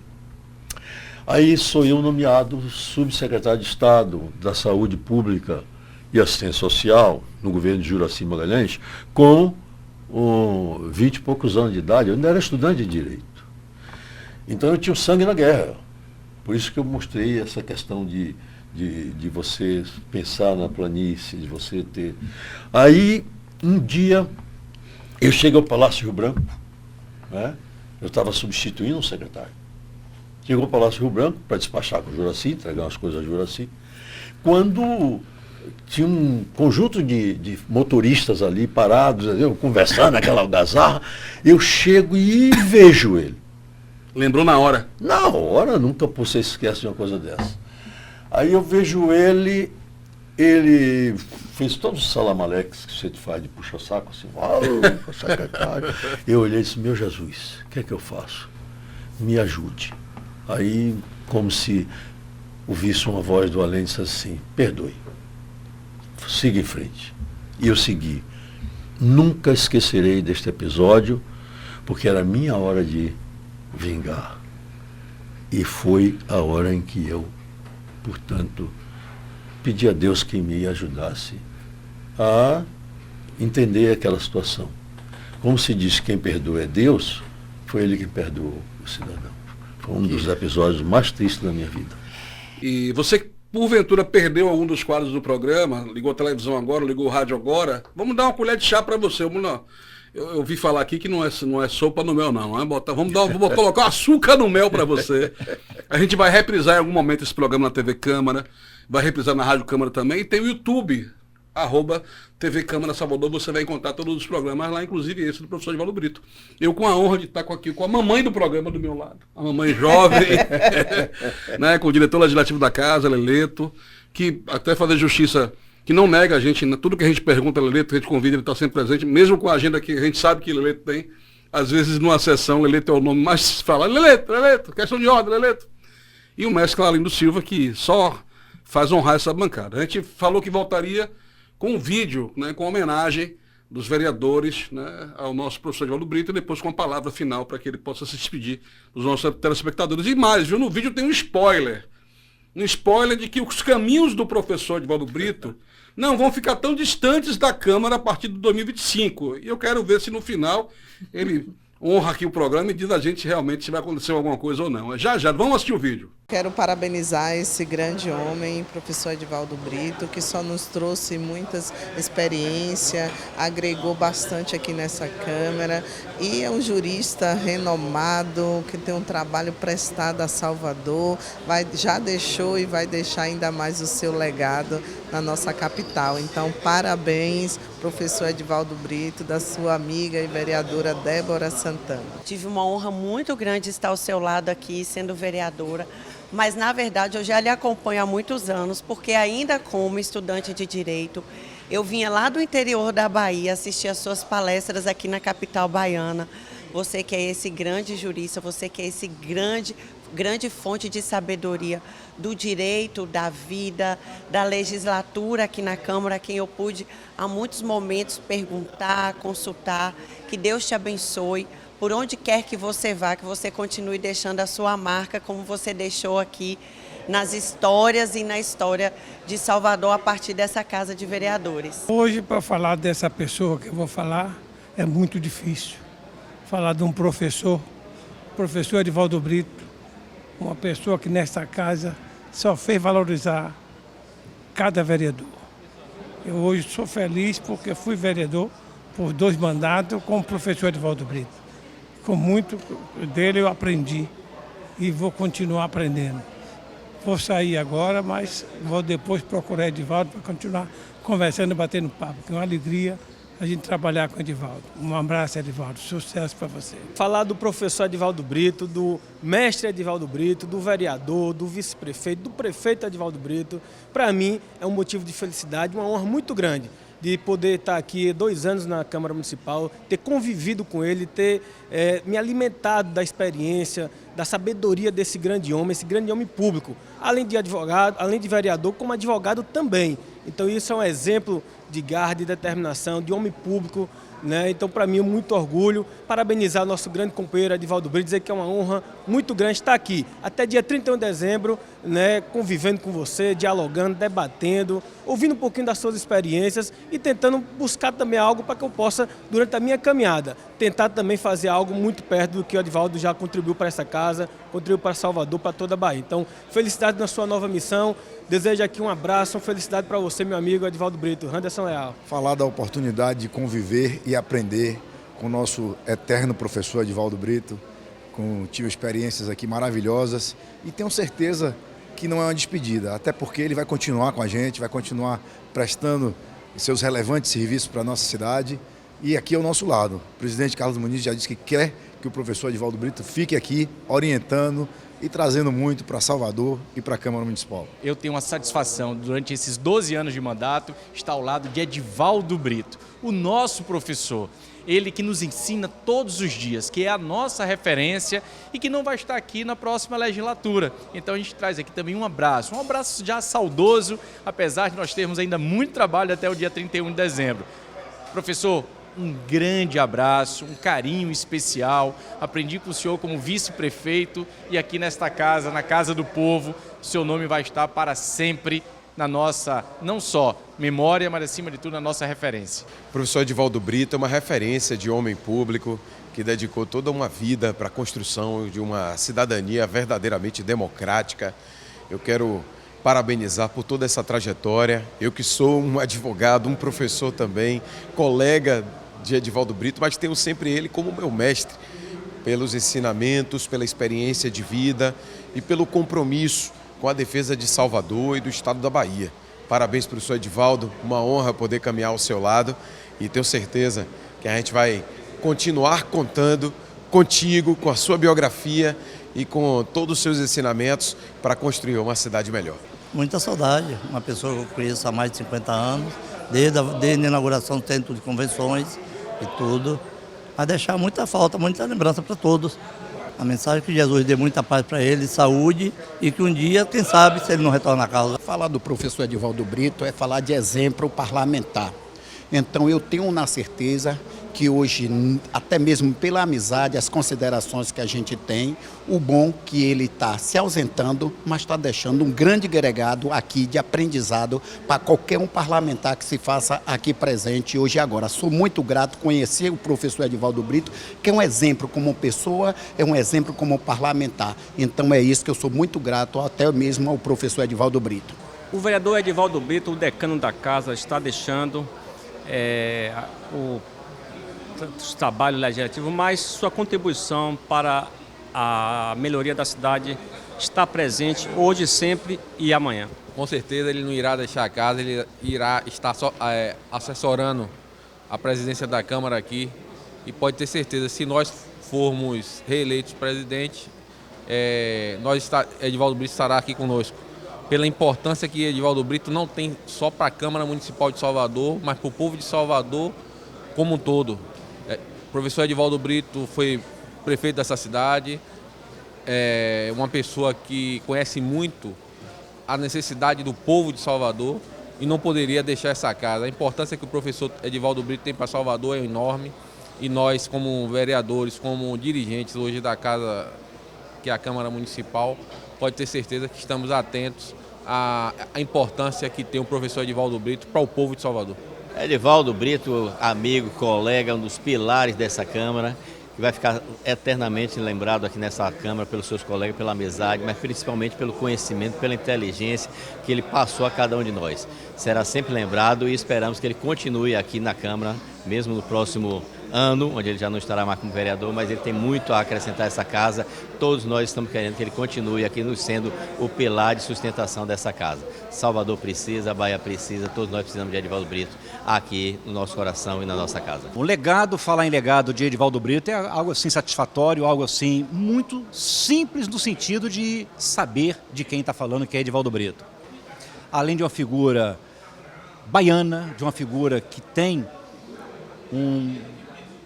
Aí sou eu nomeado subsecretário de Estado da Saúde Pública e Assistência Social no governo de Juracy Magalhães, com 20 e poucos anos de idade. Eu ainda era estudante de Direito. Então eu tinha o sangue na guerra. Por isso que eu mostrei essa questão de você pensar na planície, de você ter... Aí, um dia, eu chego ao Palácio Rio Branco, né? Eu estava substituindo um secretário. Chegou ao Palácio Rio Branco para despachar com o Juracy, entregar umas coisas ao Juracy, quando tinha um conjunto de motoristas ali parados, conversando naquela algazarra, eu chego e vejo ele. Lembrou na hora? Na hora, nunca você esquece de uma coisa dessa. Aí eu vejo ele fez todos os salamaleques que você faz de puxa-saco, assim, secretário. Eu olhei e disse, meu Jesus, o que é que eu faço? Me ajude. Aí, como se ouvisse uma voz do além, disse assim, perdoe, siga em frente. E eu segui. Nunca esquecerei deste episódio, porque era a minha hora de vingar. E foi a hora em que eu, portanto, pedi a Deus que me ajudasse a entender aquela situação. Como se diz, quem perdoa é Deus, foi ele que perdoou o cidadão. Foi um dos episódios mais tristes da minha vida. E você, porventura, perdeu algum dos quadros do programa, ligou a televisão agora, ligou o rádio agora, vamos dar uma colher de chá para você. Eu ouvi falar aqui que não é sopa no mel, não. Vamos colocar açúcar no mel para você. A gente vai reprisar em algum momento esse programa na TV Câmara, vai reprisar na Rádio Câmara também, e tem o YouTube @TV Câmara Salvador, você vai encontrar todos os programas lá, inclusive esse do professor Edivaldo Brito. Eu com a honra de estar aqui com a mamãe do programa do meu lado, a mamãe jovem, né, com o diretor legislativo da casa, Leleto, que até fazer justiça, que não nega a gente, tudo que a gente pergunta, Leleto, a gente convida, ele está sempre presente, mesmo com a agenda que a gente sabe que Leleto tem. Às vezes, numa sessão, Leleto é o nome mais falado. Leleto, questão de ordem, Leleto. E o mestre Clalindo Silva, que só faz honrar essa bancada. A gente falou que voltaria com um vídeo, né, com homenagem dos vereadores, né, ao nosso professor Edivaldo Brito, e depois com a palavra final para que ele possa se despedir dos nossos telespectadores. E mais, viu? No vídeo tem um spoiler de que os caminhos do professor Edivaldo Brito não vão ficar tão distantes da Câmara a partir de 2025. E eu quero ver se no final ele honra aqui o programa e diz a gente realmente se vai acontecer alguma coisa ou não. Já, vamos assistir o vídeo. Quero parabenizar esse grande homem, professor Edivaldo Brito, que só nos trouxe muitas experiências, agregou bastante aqui nessa Câmara e é um jurista renomado, que tem um trabalho prestado a Salvador, já deixou e vai deixar ainda mais o seu legado na nossa capital. Então, parabéns, professor Edivaldo Brito, da sua amiga e vereadora Débora Santana. Tive uma honra muito grande estar ao seu lado aqui, sendo vereadora. Mas, na verdade, eu já lhe acompanho há muitos anos, porque ainda como estudante de Direito, eu vinha lá do interior da Bahia assistir as suas palestras aqui na capital baiana. Você que é esse grande jurista, você que é esse grande fonte de sabedoria do direito, da vida, da legislatura aqui na Câmara, a quem eu pude, há muitos momentos, perguntar, consultar. Que Deus te abençoe. Por onde quer que você vá, que você continue deixando a sua marca, como você deixou aqui nas histórias e na história de Salvador a partir dessa Casa de Vereadores. Hoje, para falar dessa pessoa que eu vou falar, é muito difícil. Falar de um professor Edivaldo Brito, uma pessoa que nesta casa só fez valorizar cada vereador. Eu hoje sou feliz porque fui vereador por 2 mandatos com o professor Edivaldo Brito. Com muito dele eu aprendi e vou continuar aprendendo. Vou sair agora, mas vou depois procurar Edivaldo para continuar conversando e batendo papo. É uma alegria a gente trabalhar com o Edivaldo. Um abraço, Edivaldo. Sucesso para você. Falar do professor Edivaldo Brito, do mestre Edivaldo Brito, do vereador, do vice-prefeito, do prefeito Edivaldo Brito, para mim é um motivo de felicidade, uma honra muito grande de poder estar aqui 2 anos na Câmara Municipal, ter convivido com ele, ter me alimentado da experiência, da sabedoria desse grande homem público, além de advogado, além de vereador, como advogado também. Então isso é um exemplo de garra, de determinação, de homem público, né? Então, para mim, é muito orgulho parabenizar o nosso grande companheiro Edivaldo Brito, dizer que é uma honra muito grande estar aqui. Até dia 31 de dezembro, né, convivendo com você, dialogando, debatendo, ouvindo um pouquinho das suas experiências e tentando buscar também algo para que eu possa, durante a minha caminhada, tentar também fazer algo muito perto do que o Edivaldo já contribuiu para essa casa, contribuiu para Salvador, para toda a Bahia. Então, felicidade na sua nova missão. Desejo aqui um abraço, uma felicidade para você, meu amigo Edivaldo Brito. Anderson Leal. Falar da oportunidade de conviver e aprender com o nosso eterno professor Edivaldo Brito. Tive experiências aqui maravilhosas e tenho certeza que não é uma despedida, até porque ele vai continuar com a gente, vai continuar prestando seus relevantes serviços para a nossa cidade e aqui ao nosso lado. O presidente Carlos Muniz já disse que quer que o professor Edivaldo Brito fique aqui orientando e trazendo muito para Salvador e para a Câmara Municipal. Eu tenho uma satisfação, durante esses 12 anos de mandato, estar ao lado de Edivaldo Brito, o nosso professor. Ele que nos ensina todos os dias, que é a nossa referência e que não vai estar aqui na próxima legislatura. Então a gente traz aqui também um abraço já saudoso, apesar de nós termos ainda muito trabalho até o dia 31 de dezembro. Professor, um grande abraço, um carinho especial. Aprendi com o senhor como vice-prefeito e aqui nesta casa, na Casa do Povo, o seu nome vai estar para sempre na nossa, não só memória, mas acima de tudo na nossa referência. O professor Edivaldo Brito é uma referência de homem público que dedicou toda uma vida para a construção de uma cidadania verdadeiramente democrática. Eu quero parabenizar por toda essa trajetória. Eu que sou um advogado, um professor também, colega de Edivaldo Brito, mas tenho sempre ele como meu mestre, pelos ensinamentos, pela experiência de vida e pelo compromisso com a defesa de Salvador e do estado da Bahia. Parabéns, professor Edivaldo, uma honra poder caminhar ao seu lado e tenho certeza que a gente vai continuar contando contigo, com a sua biografia e com todos os seus ensinamentos para construir uma cidade melhor. Muita saudade, uma pessoa que eu conheço há mais de 50 anos, desde a inauguração do Centro de Convenções e tudo, a deixar muita falta, muita lembrança para todos. A mensagem é que Jesus dê muita paz para ele, saúde, e que um dia, quem sabe, se ele não retorna a casa. Falar do professor Edivaldo Brito é falar de exemplo parlamentar. Então eu tenho na certeza que hoje, até mesmo pela amizade, as considerações que a gente tem, o bom que ele está se ausentando, mas está deixando um grande agregado aqui de aprendizado para qualquer um parlamentar que se faça aqui presente hoje e agora. Sou muito grato conhecer o professor Edivaldo Brito, que é um exemplo como pessoa, é um exemplo como parlamentar. Então é isso que eu sou muito grato até mesmo ao professor Edivaldo Brito. O vereador Edivaldo Brito, o decano da casa, está deixando os trabalhos legislativos, mas sua contribuição para a melhoria da cidade está presente hoje, sempre e amanhã. Com certeza ele não irá deixar a casa, ele irá estar assessorando a presidência da Câmara aqui e pode ter certeza, se nós formos reeleitos presidente, Edivaldo Brito estará aqui conosco. Pela importância que Edivaldo Brito não tem só para a Câmara Municipal de Salvador, mas para o povo de Salvador como um todo. O professor Edivaldo Brito foi prefeito dessa cidade, é uma pessoa que conhece muito a necessidade do povo de Salvador e não poderia deixar essa casa. A importância que o professor Edivaldo Brito tem para Salvador é enorme e nós, como vereadores, como dirigentes hoje da casa, que é a Câmara Municipal, pode ter certeza que estamos atentos à importância que tem o professor Edivaldo Brito para o povo de Salvador. Edivaldo Brito, amigo, colega, um dos pilares dessa Câmara, que vai ficar eternamente lembrado aqui nessa Câmara pelos seus colegas, pela amizade, mas principalmente pelo conhecimento, pela inteligência que ele passou a cada um de nós. Será sempre lembrado e esperamos que ele continue aqui na Câmara, mesmo no próximo ano, onde ele já não estará mais como vereador, mas ele tem muito a acrescentar a essa casa. Todos nós estamos querendo que ele continue aqui nos sendo o pilar de sustentação dessa casa. Salvador precisa, a Bahia precisa, todos nós precisamos de Edivaldo Brito aqui no nosso coração e na nossa casa. O legado, falar em legado de Edivaldo Brito é algo assim satisfatório, algo assim muito simples no sentido de saber de quem está falando, que é Edivaldo Brito. Além de uma figura baiana, de uma figura que tem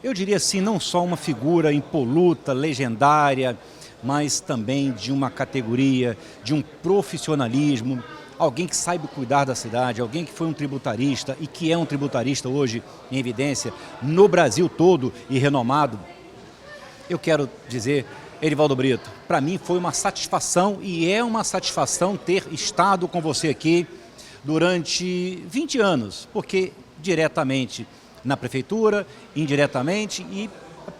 eu diria assim, não só uma figura impoluta, legendária, mas também de uma categoria, de um profissionalismo, alguém que saiba cuidar da cidade, alguém que foi um tributarista e que é um tributarista hoje em evidência no Brasil todo e renomado. Eu quero dizer, Edivaldo Brito, para mim foi uma satisfação e é uma satisfação ter estado com você aqui durante 20 anos, porque diretamente na Prefeitura, indiretamente e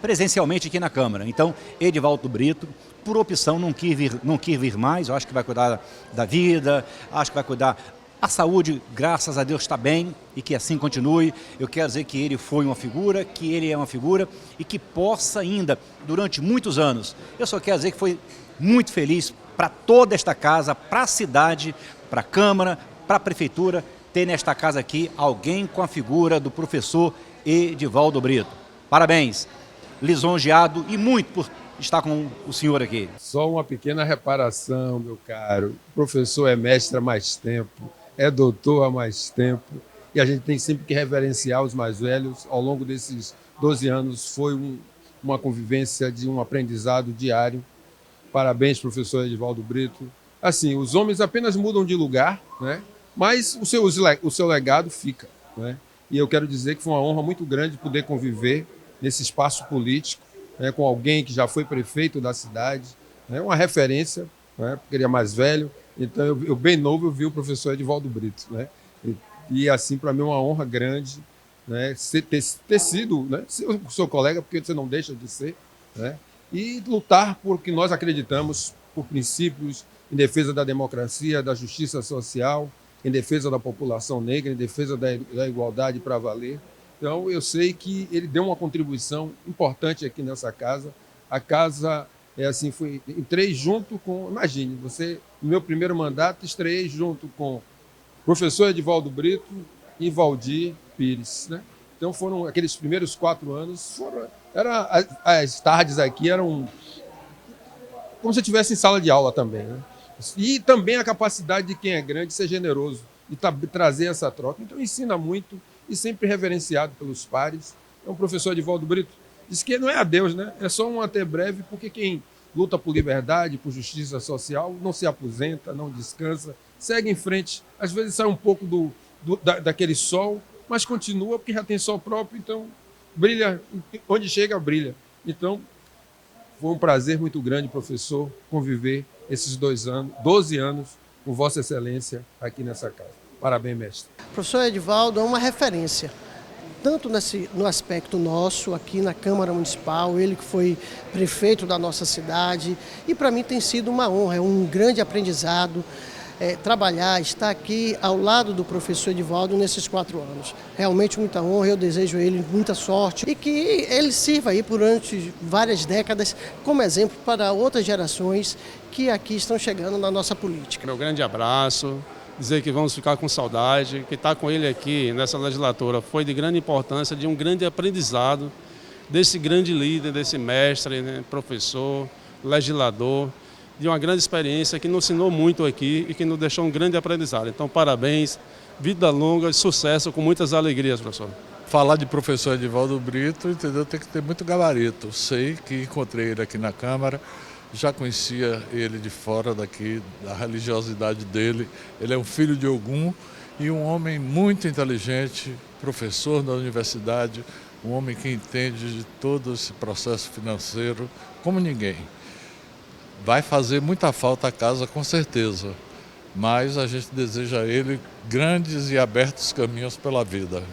presencialmente aqui na Câmara. Então, Edivaldo Brito, por opção, não quis vir mais, eu acho que vai cuidar da vida, acho que vai cuidar. A saúde, graças a Deus, está bem e que assim continue. Eu quero dizer que ele foi uma figura, que ele é uma figura e que possa ainda, durante muitos anos, eu só quero dizer que foi muito feliz para toda esta casa, para a cidade, para a Câmara, para a Prefeitura, ter nesta casa aqui alguém com a figura do professor Edivaldo Brito. Parabéns, lisonjeado e muito por estar com o senhor aqui. Só uma pequena reparação, meu caro. O professor é mestre há mais tempo, é doutor há mais tempo e a gente tem sempre que reverenciar os mais velhos. Ao longo desses 12 anos foi uma convivência de um aprendizado diário. Parabéns, professor Edivaldo Brito. Assim, os homens apenas mudam de lugar, né? Mas o seu legado fica, né? E eu quero dizer que foi uma honra muito grande poder conviver nesse espaço político, né, com alguém que já foi prefeito da cidade, né, uma referência, né, porque ele é mais velho. Então, eu bem novo, eu vi o professor Edivaldo Brito, né? E assim, para mim, é uma honra grande, né, ter sido, né, seu colega, porque você não deixa de ser, né, e lutar por o que nós acreditamos, por princípios em defesa da democracia, da justiça social, em defesa da população negra, em defesa da igualdade para valer. Então, eu sei que ele deu uma contribuição importante aqui nessa casa. A casa, entrei junto com... Imagine, no meu primeiro mandato, estreiei junto com o professor Edivaldo Brito e Valdir Pires, né? Então foram aqueles primeiros 4 anos, as tardes aqui eram como se estivesse em sala de aula também, né? E também a capacidade de quem é grande ser generoso e trazer essa troca. Então ensina muito e sempre reverenciado pelos pares. É um professor Edivaldo Brito. Diz que não é adeus, né? É só um até breve, porque quem luta por liberdade, por justiça social, não se aposenta, não descansa, segue em frente. Às vezes sai um pouco daquele sol, mas continua porque já tem sol próprio, então brilha, onde chega, brilha. Então, foi um prazer muito grande, professor, conviver esses 12 anos com Vossa Excelência aqui nessa casa. Parabéns, mestre. O professor Edivaldo é uma referência, tanto no aspecto nosso, aqui na Câmara Municipal, ele que foi prefeito da nossa cidade, e para mim tem sido uma honra, é um grande aprendizado trabalhar, estar aqui ao lado do professor Edivaldo nesses 4 anos. Realmente muita honra, eu desejo a ele muita sorte e que ele sirva aí durante várias décadas como exemplo para outras gerações que aqui estão chegando na nossa política. Meu grande abraço. Dizer que vamos ficar com saudade, que estar com ele aqui nessa legislatura foi de grande importância, de um grande aprendizado desse grande líder, desse mestre, né, professor, legislador, de uma grande experiência que nos ensinou muito aqui e que nos deixou um grande aprendizado. Então, parabéns, vida longa e sucesso com muitas alegrias, professor. Falar de professor Edivaldo Brito, entendeu? Tem que ter muito gabarito. Sei que encontrei ele aqui na Câmara. Já conhecia ele de fora daqui, da religiosidade dele. Ele é um filho de Ogum e um homem muito inteligente, professor da universidade, um homem que entende de todo esse processo financeiro como ninguém. Vai fazer muita falta à casa, com certeza, mas a gente deseja a ele grandes e abertos caminhos pela vida.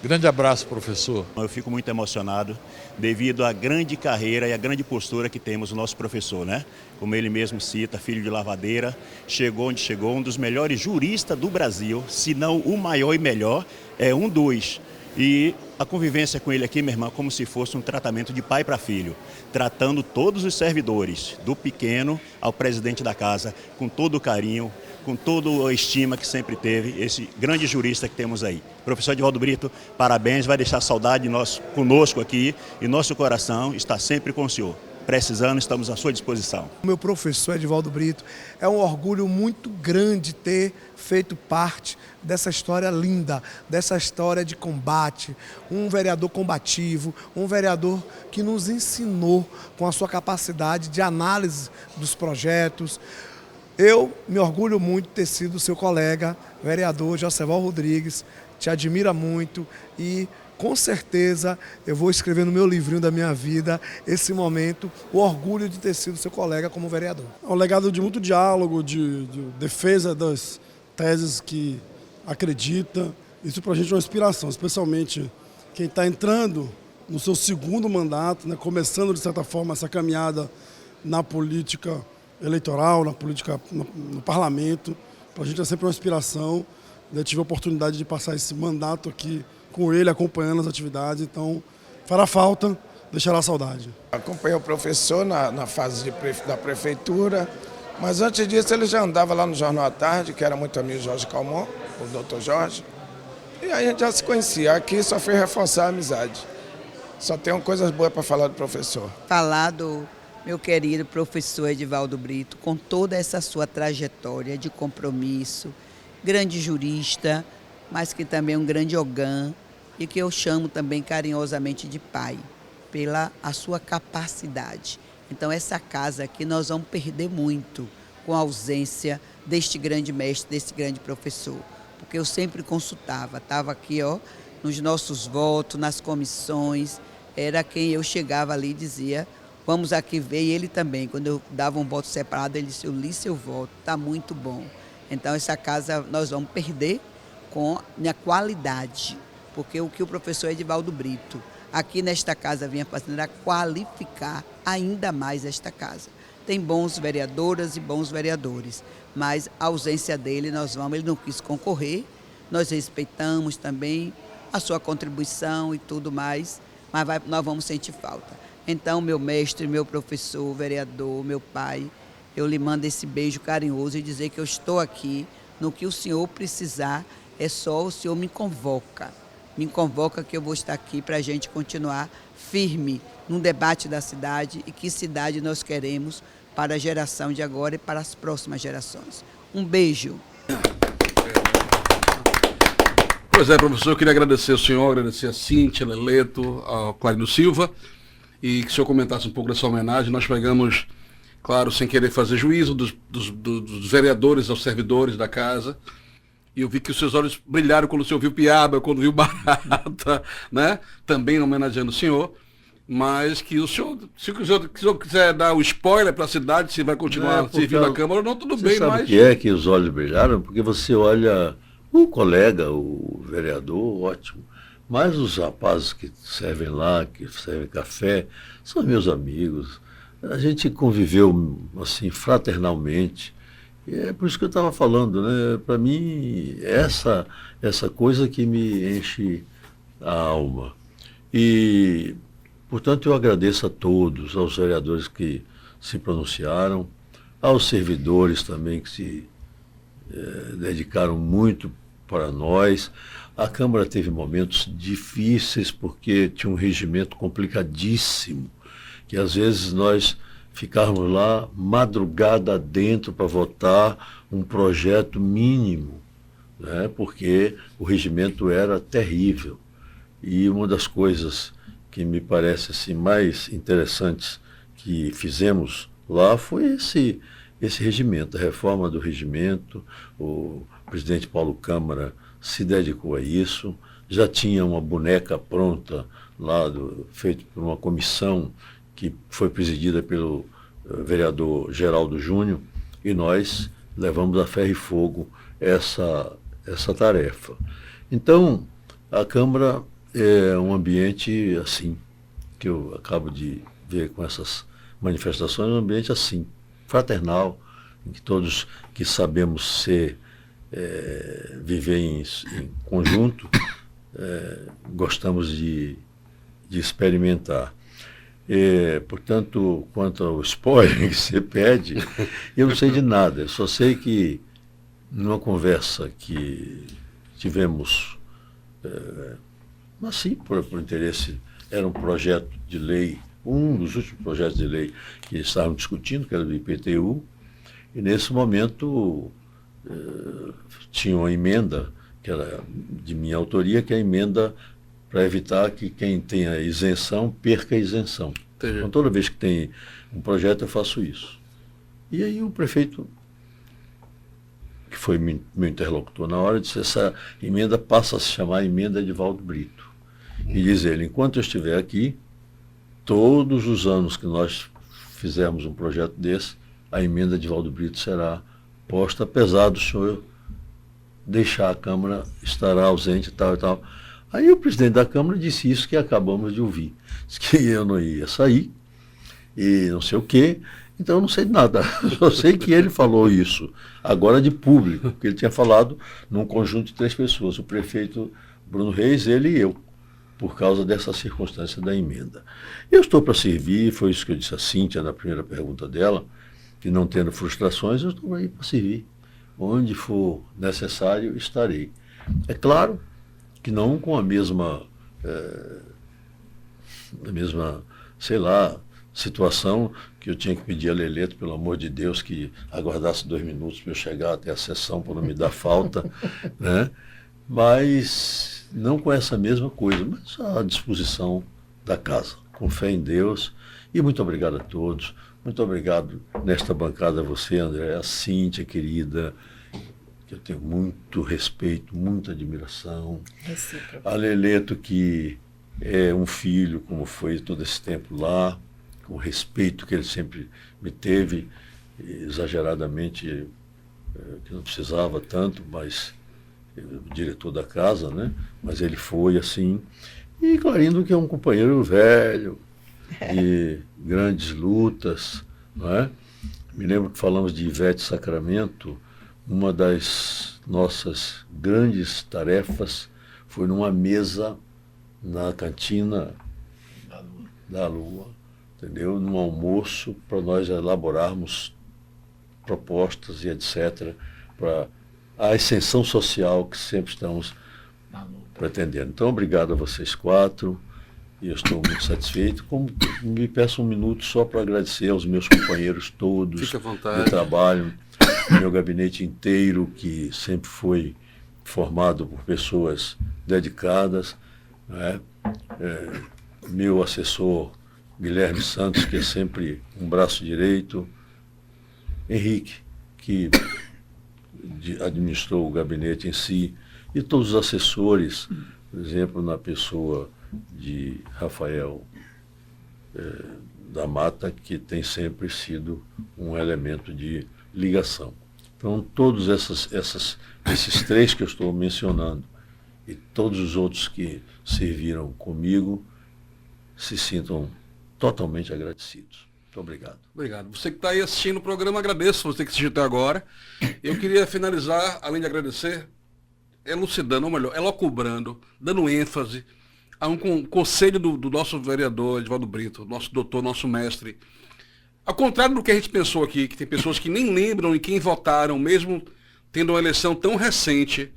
Grande abraço, professor. Eu fico muito emocionado devido à grande carreira e à grande postura que temos o nosso professor, né? Como ele mesmo cita, filho de lavadeira, chegou onde chegou, um dos melhores juristas do Brasil, se não o maior e melhor, é um dos. E a convivência com ele aqui, minha irmã, como se fosse um tratamento de pai para filho, tratando todos os servidores, do pequeno ao presidente da casa, com todo o carinho, com toda a estima que sempre teve, esse grande jurista que temos aí. Professor Edivaldo Brito, parabéns, vai deixar saudade conosco aqui e nosso coração está sempre com o senhor. Precisando, estamos à sua disposição. O meu professor Edivaldo Brito, é um orgulho muito grande ter feito parte dessa história linda, dessa história de combate, um vereador combativo, um vereador que nos ensinou com a sua capacidade de análise dos projetos. Eu me orgulho muito de ter sido seu colega, vereador Joseval Rodrigues, te admira muito e com certeza eu vou escrever no meu livrinho da minha vida esse momento, o orgulho de ter sido seu colega como vereador. É um legado de muito diálogo, de defesa das teses que acredita. Isso para a gente é uma inspiração, especialmente quem está entrando no seu 2º mandato, né, começando de certa forma essa caminhada na política eleitoral, na política, no parlamento. Para a gente é sempre uma inspiração. Eu tive a oportunidade de passar esse mandato aqui com ele, acompanhando as atividades, então fará falta, deixará saudade. Acompanhei o professor na fase da prefeitura, mas antes disso ele já andava lá no Jornal à Tarde, que era muito amigo de Jorge Calmon, o doutor Jorge, e aí a gente já se conhecia. Aqui só fez reforçar a amizade. Só tenho coisas boas para falar do professor. Falar do meu querido professor Edivaldo Brito, com toda essa sua trajetória de compromisso, grande jurista, mas que também é um grande ogã, e que eu chamo também carinhosamente de pai, pela a sua capacidade. Então essa casa aqui nós vamos perder muito com a ausência deste grande mestre, desse grande professor, porque eu sempre consultava, estava aqui nos nossos votos, nas comissões, era quem eu chegava ali e dizia, vamos aqui ver, e ele também, quando eu dava um voto separado, ele disse, eu li seu voto, está muito bom. Então essa casa nós vamos perder com a qualidade, porque o que o professor Edivaldo Brito aqui nesta casa vinha fazendo era qualificar ainda mais esta casa. Tem bons vereadoras e bons vereadores, mas a ausência dele, ele não quis concorrer, nós respeitamos também a sua contribuição e tudo mais, mas nós vamos sentir falta. Então, meu mestre, meu professor, vereador, meu pai, eu lhe mando esse beijo carinhoso e dizer que eu estou aqui No que o senhor precisar, é só o senhor me convoca. Me convoca que eu vou estar aqui para a gente continuar firme num debate da cidade e que cidade nós queremos para a geração de agora e para as próximas gerações. Um beijo. Pois é, professor, eu queria agradecer ao senhor, agradecer a Cíntia, Leleto, ao Clarino Silva, e que o senhor comentasse um pouco dessa homenagem. Nós pegamos, claro, sem querer fazer juízo, dos vereadores aos servidores da casa, e eu vi que os seus olhos brilharam quando o senhor viu piaba, quando viu barata, né? Também homenageando o senhor, mas que o senhor, se o senhor quiser dar o spoiler para a cidade, se vai continuar servindo a Câmara ou não, tudo bem, sabe mas... o que é que os olhos brilharam? Porque você olha o colega, o vereador, ótimo, mas os rapazes que servem lá, que servem café, são meus amigos. A gente conviveu, assim, fraternalmente. E é por isso que eu estava falando, né? Para mim, essa coisa que me enche a alma. E, portanto, eu agradeço a todos, aos vereadores que se pronunciaram, aos servidores também que se dedicaram muito para nós. A Câmara teve momentos difíceis porque tinha um regimento complicadíssimo, que às vezes nós ficávamos lá madrugada dentro para votar um projeto mínimo, né? Porque o regimento era terrível. E uma das coisas que me parece assim, mais interessantes que fizemos lá foi esse regimento, a reforma do regimento. O presidente Paulo Câmara se dedicou a isso, já tinha uma boneca pronta lá, feita por uma comissão que foi presidida pelo vereador Geraldo Júnior, e nós levamos a ferro e fogo essa tarefa. Então, a Câmara é um ambiente assim, que eu acabo de ver com essas manifestações, um ambiente assim, fraternal, em que todos que sabemos viver em conjunto, gostamos de experimentar. Portanto, quanto ao spoiler que você pede, eu não sei de nada. Eu só sei que, numa conversa que tivemos, assim, por interesse, era um projeto de lei, um dos últimos projetos de lei que estavam discutindo, que era do IPTU, e nesse momento tinha uma emenda, que era de minha autoria, que é a emenda para evitar que quem tenha isenção perca a isenção. Então, toda vez que tem um projeto, eu faço isso. E aí o prefeito, que foi meu interlocutor na hora, disse: essa emenda passa a se chamar emenda Edivaldo Brito. E diz ele: enquanto eu estiver aqui, todos os anos que nós fizermos um projeto desse, a emenda Edivaldo Brito será posta, apesar do senhor deixar a Câmara, estará ausente e tal e tal. Aí o presidente da Câmara disse isso que acabamos de ouvir. Disse que eu não ia sair e não sei o quê. Então eu não sei de nada. Só sei que ele falou isso, agora de público, porque ele tinha falado num conjunto de 3 pessoas, o prefeito Bruno Reis, ele e eu, por causa dessa circunstância da emenda. Eu estou para servir, foi isso que eu disse a Cíntia na primeira pergunta dela, que não tendo frustrações, eu estou aí para servir. Onde for necessário, estarei. É claro que não com a mesma, sei lá, situação que eu tinha que pedir a Leleto, pelo amor de Deus, que aguardasse 2 minutos para eu chegar até a sessão para não me dar falta, né? Mas não com essa mesma coisa, mas à disposição da casa. Com fé em Deus. E muito obrigado a todos. Muito obrigado nesta bancada a você, André, a Cíntia, querida, que eu tenho muito respeito, muita admiração. A Leleto, que é um filho, como foi todo esse tempo lá, com o respeito que ele sempre me teve, exageradamente, que não precisava tanto, mas o diretor da casa, né? Mas ele foi assim. E Clarino, que é um companheiro velho, de grandes lutas, não é? Me lembro que falamos de Ivete Sacramento. Uma das nossas grandes tarefas foi numa mesa na cantina da Lua, entendeu? Num almoço, para nós elaborarmos propostas e etc., para a ascensão social que sempre estamos pretendendo. Então, obrigado a vocês 4, e eu estou muito satisfeito. Como me peço um minuto só para agradecer aos meus companheiros todos Fique à vontade. de trabalho, meu gabinete inteiro, que sempre foi formado por pessoas dedicadas, né? Meu assessor Guilherme Santos, que é sempre um braço direito, Henrique, que administrou o gabinete em si, e todos os assessores, por exemplo, na pessoa de Rafael da Mata, que tem sempre sido um elemento de ligação. Então, todos esses 3 que eu estou mencionando e todos os outros que serviram comigo se sintam totalmente agradecidos. Muito obrigado. Obrigado. Você que está aí assistindo o programa, agradeço você que assistiu até agora. Eu queria finalizar, além de agradecer, elucidando, ou melhor, elocubrando, dando ênfase a um conselho do nosso vereador Edivaldo Brito, nosso doutor, nosso mestre. Ao contrário do que a gente pensou aqui, que tem pessoas que nem lembram em quem votaram, mesmo tendo uma eleição tão recente.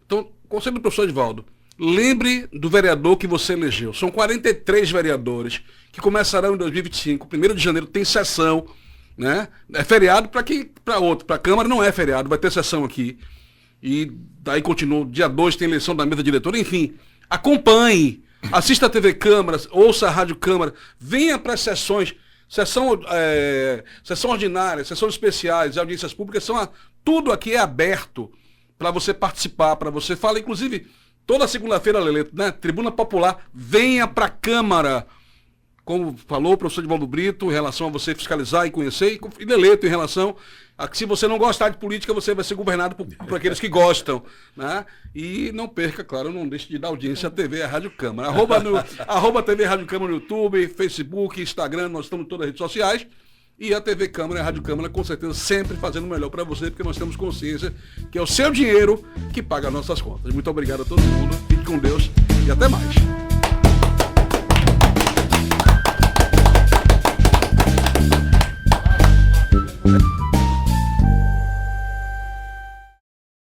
Então, conselho do professor Edivaldo, lembre do vereador que você elegeu. São 43 vereadores que começarão em 2025. 1º de janeiro tem sessão, né? É feriado para outro. Para a Câmara não é feriado, vai ter sessão aqui. E daí continua, dia 2 tem eleição da mesa diretora. Enfim, acompanhe, assista a TV Câmara, ouça a Rádio Câmara, venha para as sessões, sessão ordinária, sessões especiais, audiências públicas, tudo aqui é aberto para você participar, para você falar. Inclusive, toda segunda-feira, Leleto, né? Tribuna Popular, venha para a Câmara. Como falou o professor Edivaldo Brito, em relação a você fiscalizar e conhecer, e Leleto em relação a que se você não gostar de política, você vai ser governado por aqueles que gostam, né? E não perca, claro, não deixe de dar audiência à TV e à Rádio Câmara. @ TV Rádio Câmara no YouTube, Facebook, Instagram, nós estamos em todas as redes sociais. E a TV Câmara e a Rádio Câmara, com certeza, sempre fazendo o melhor para você, porque nós temos consciência que é o seu dinheiro que paga as nossas contas. Muito obrigado a todo mundo, fique com Deus e até mais.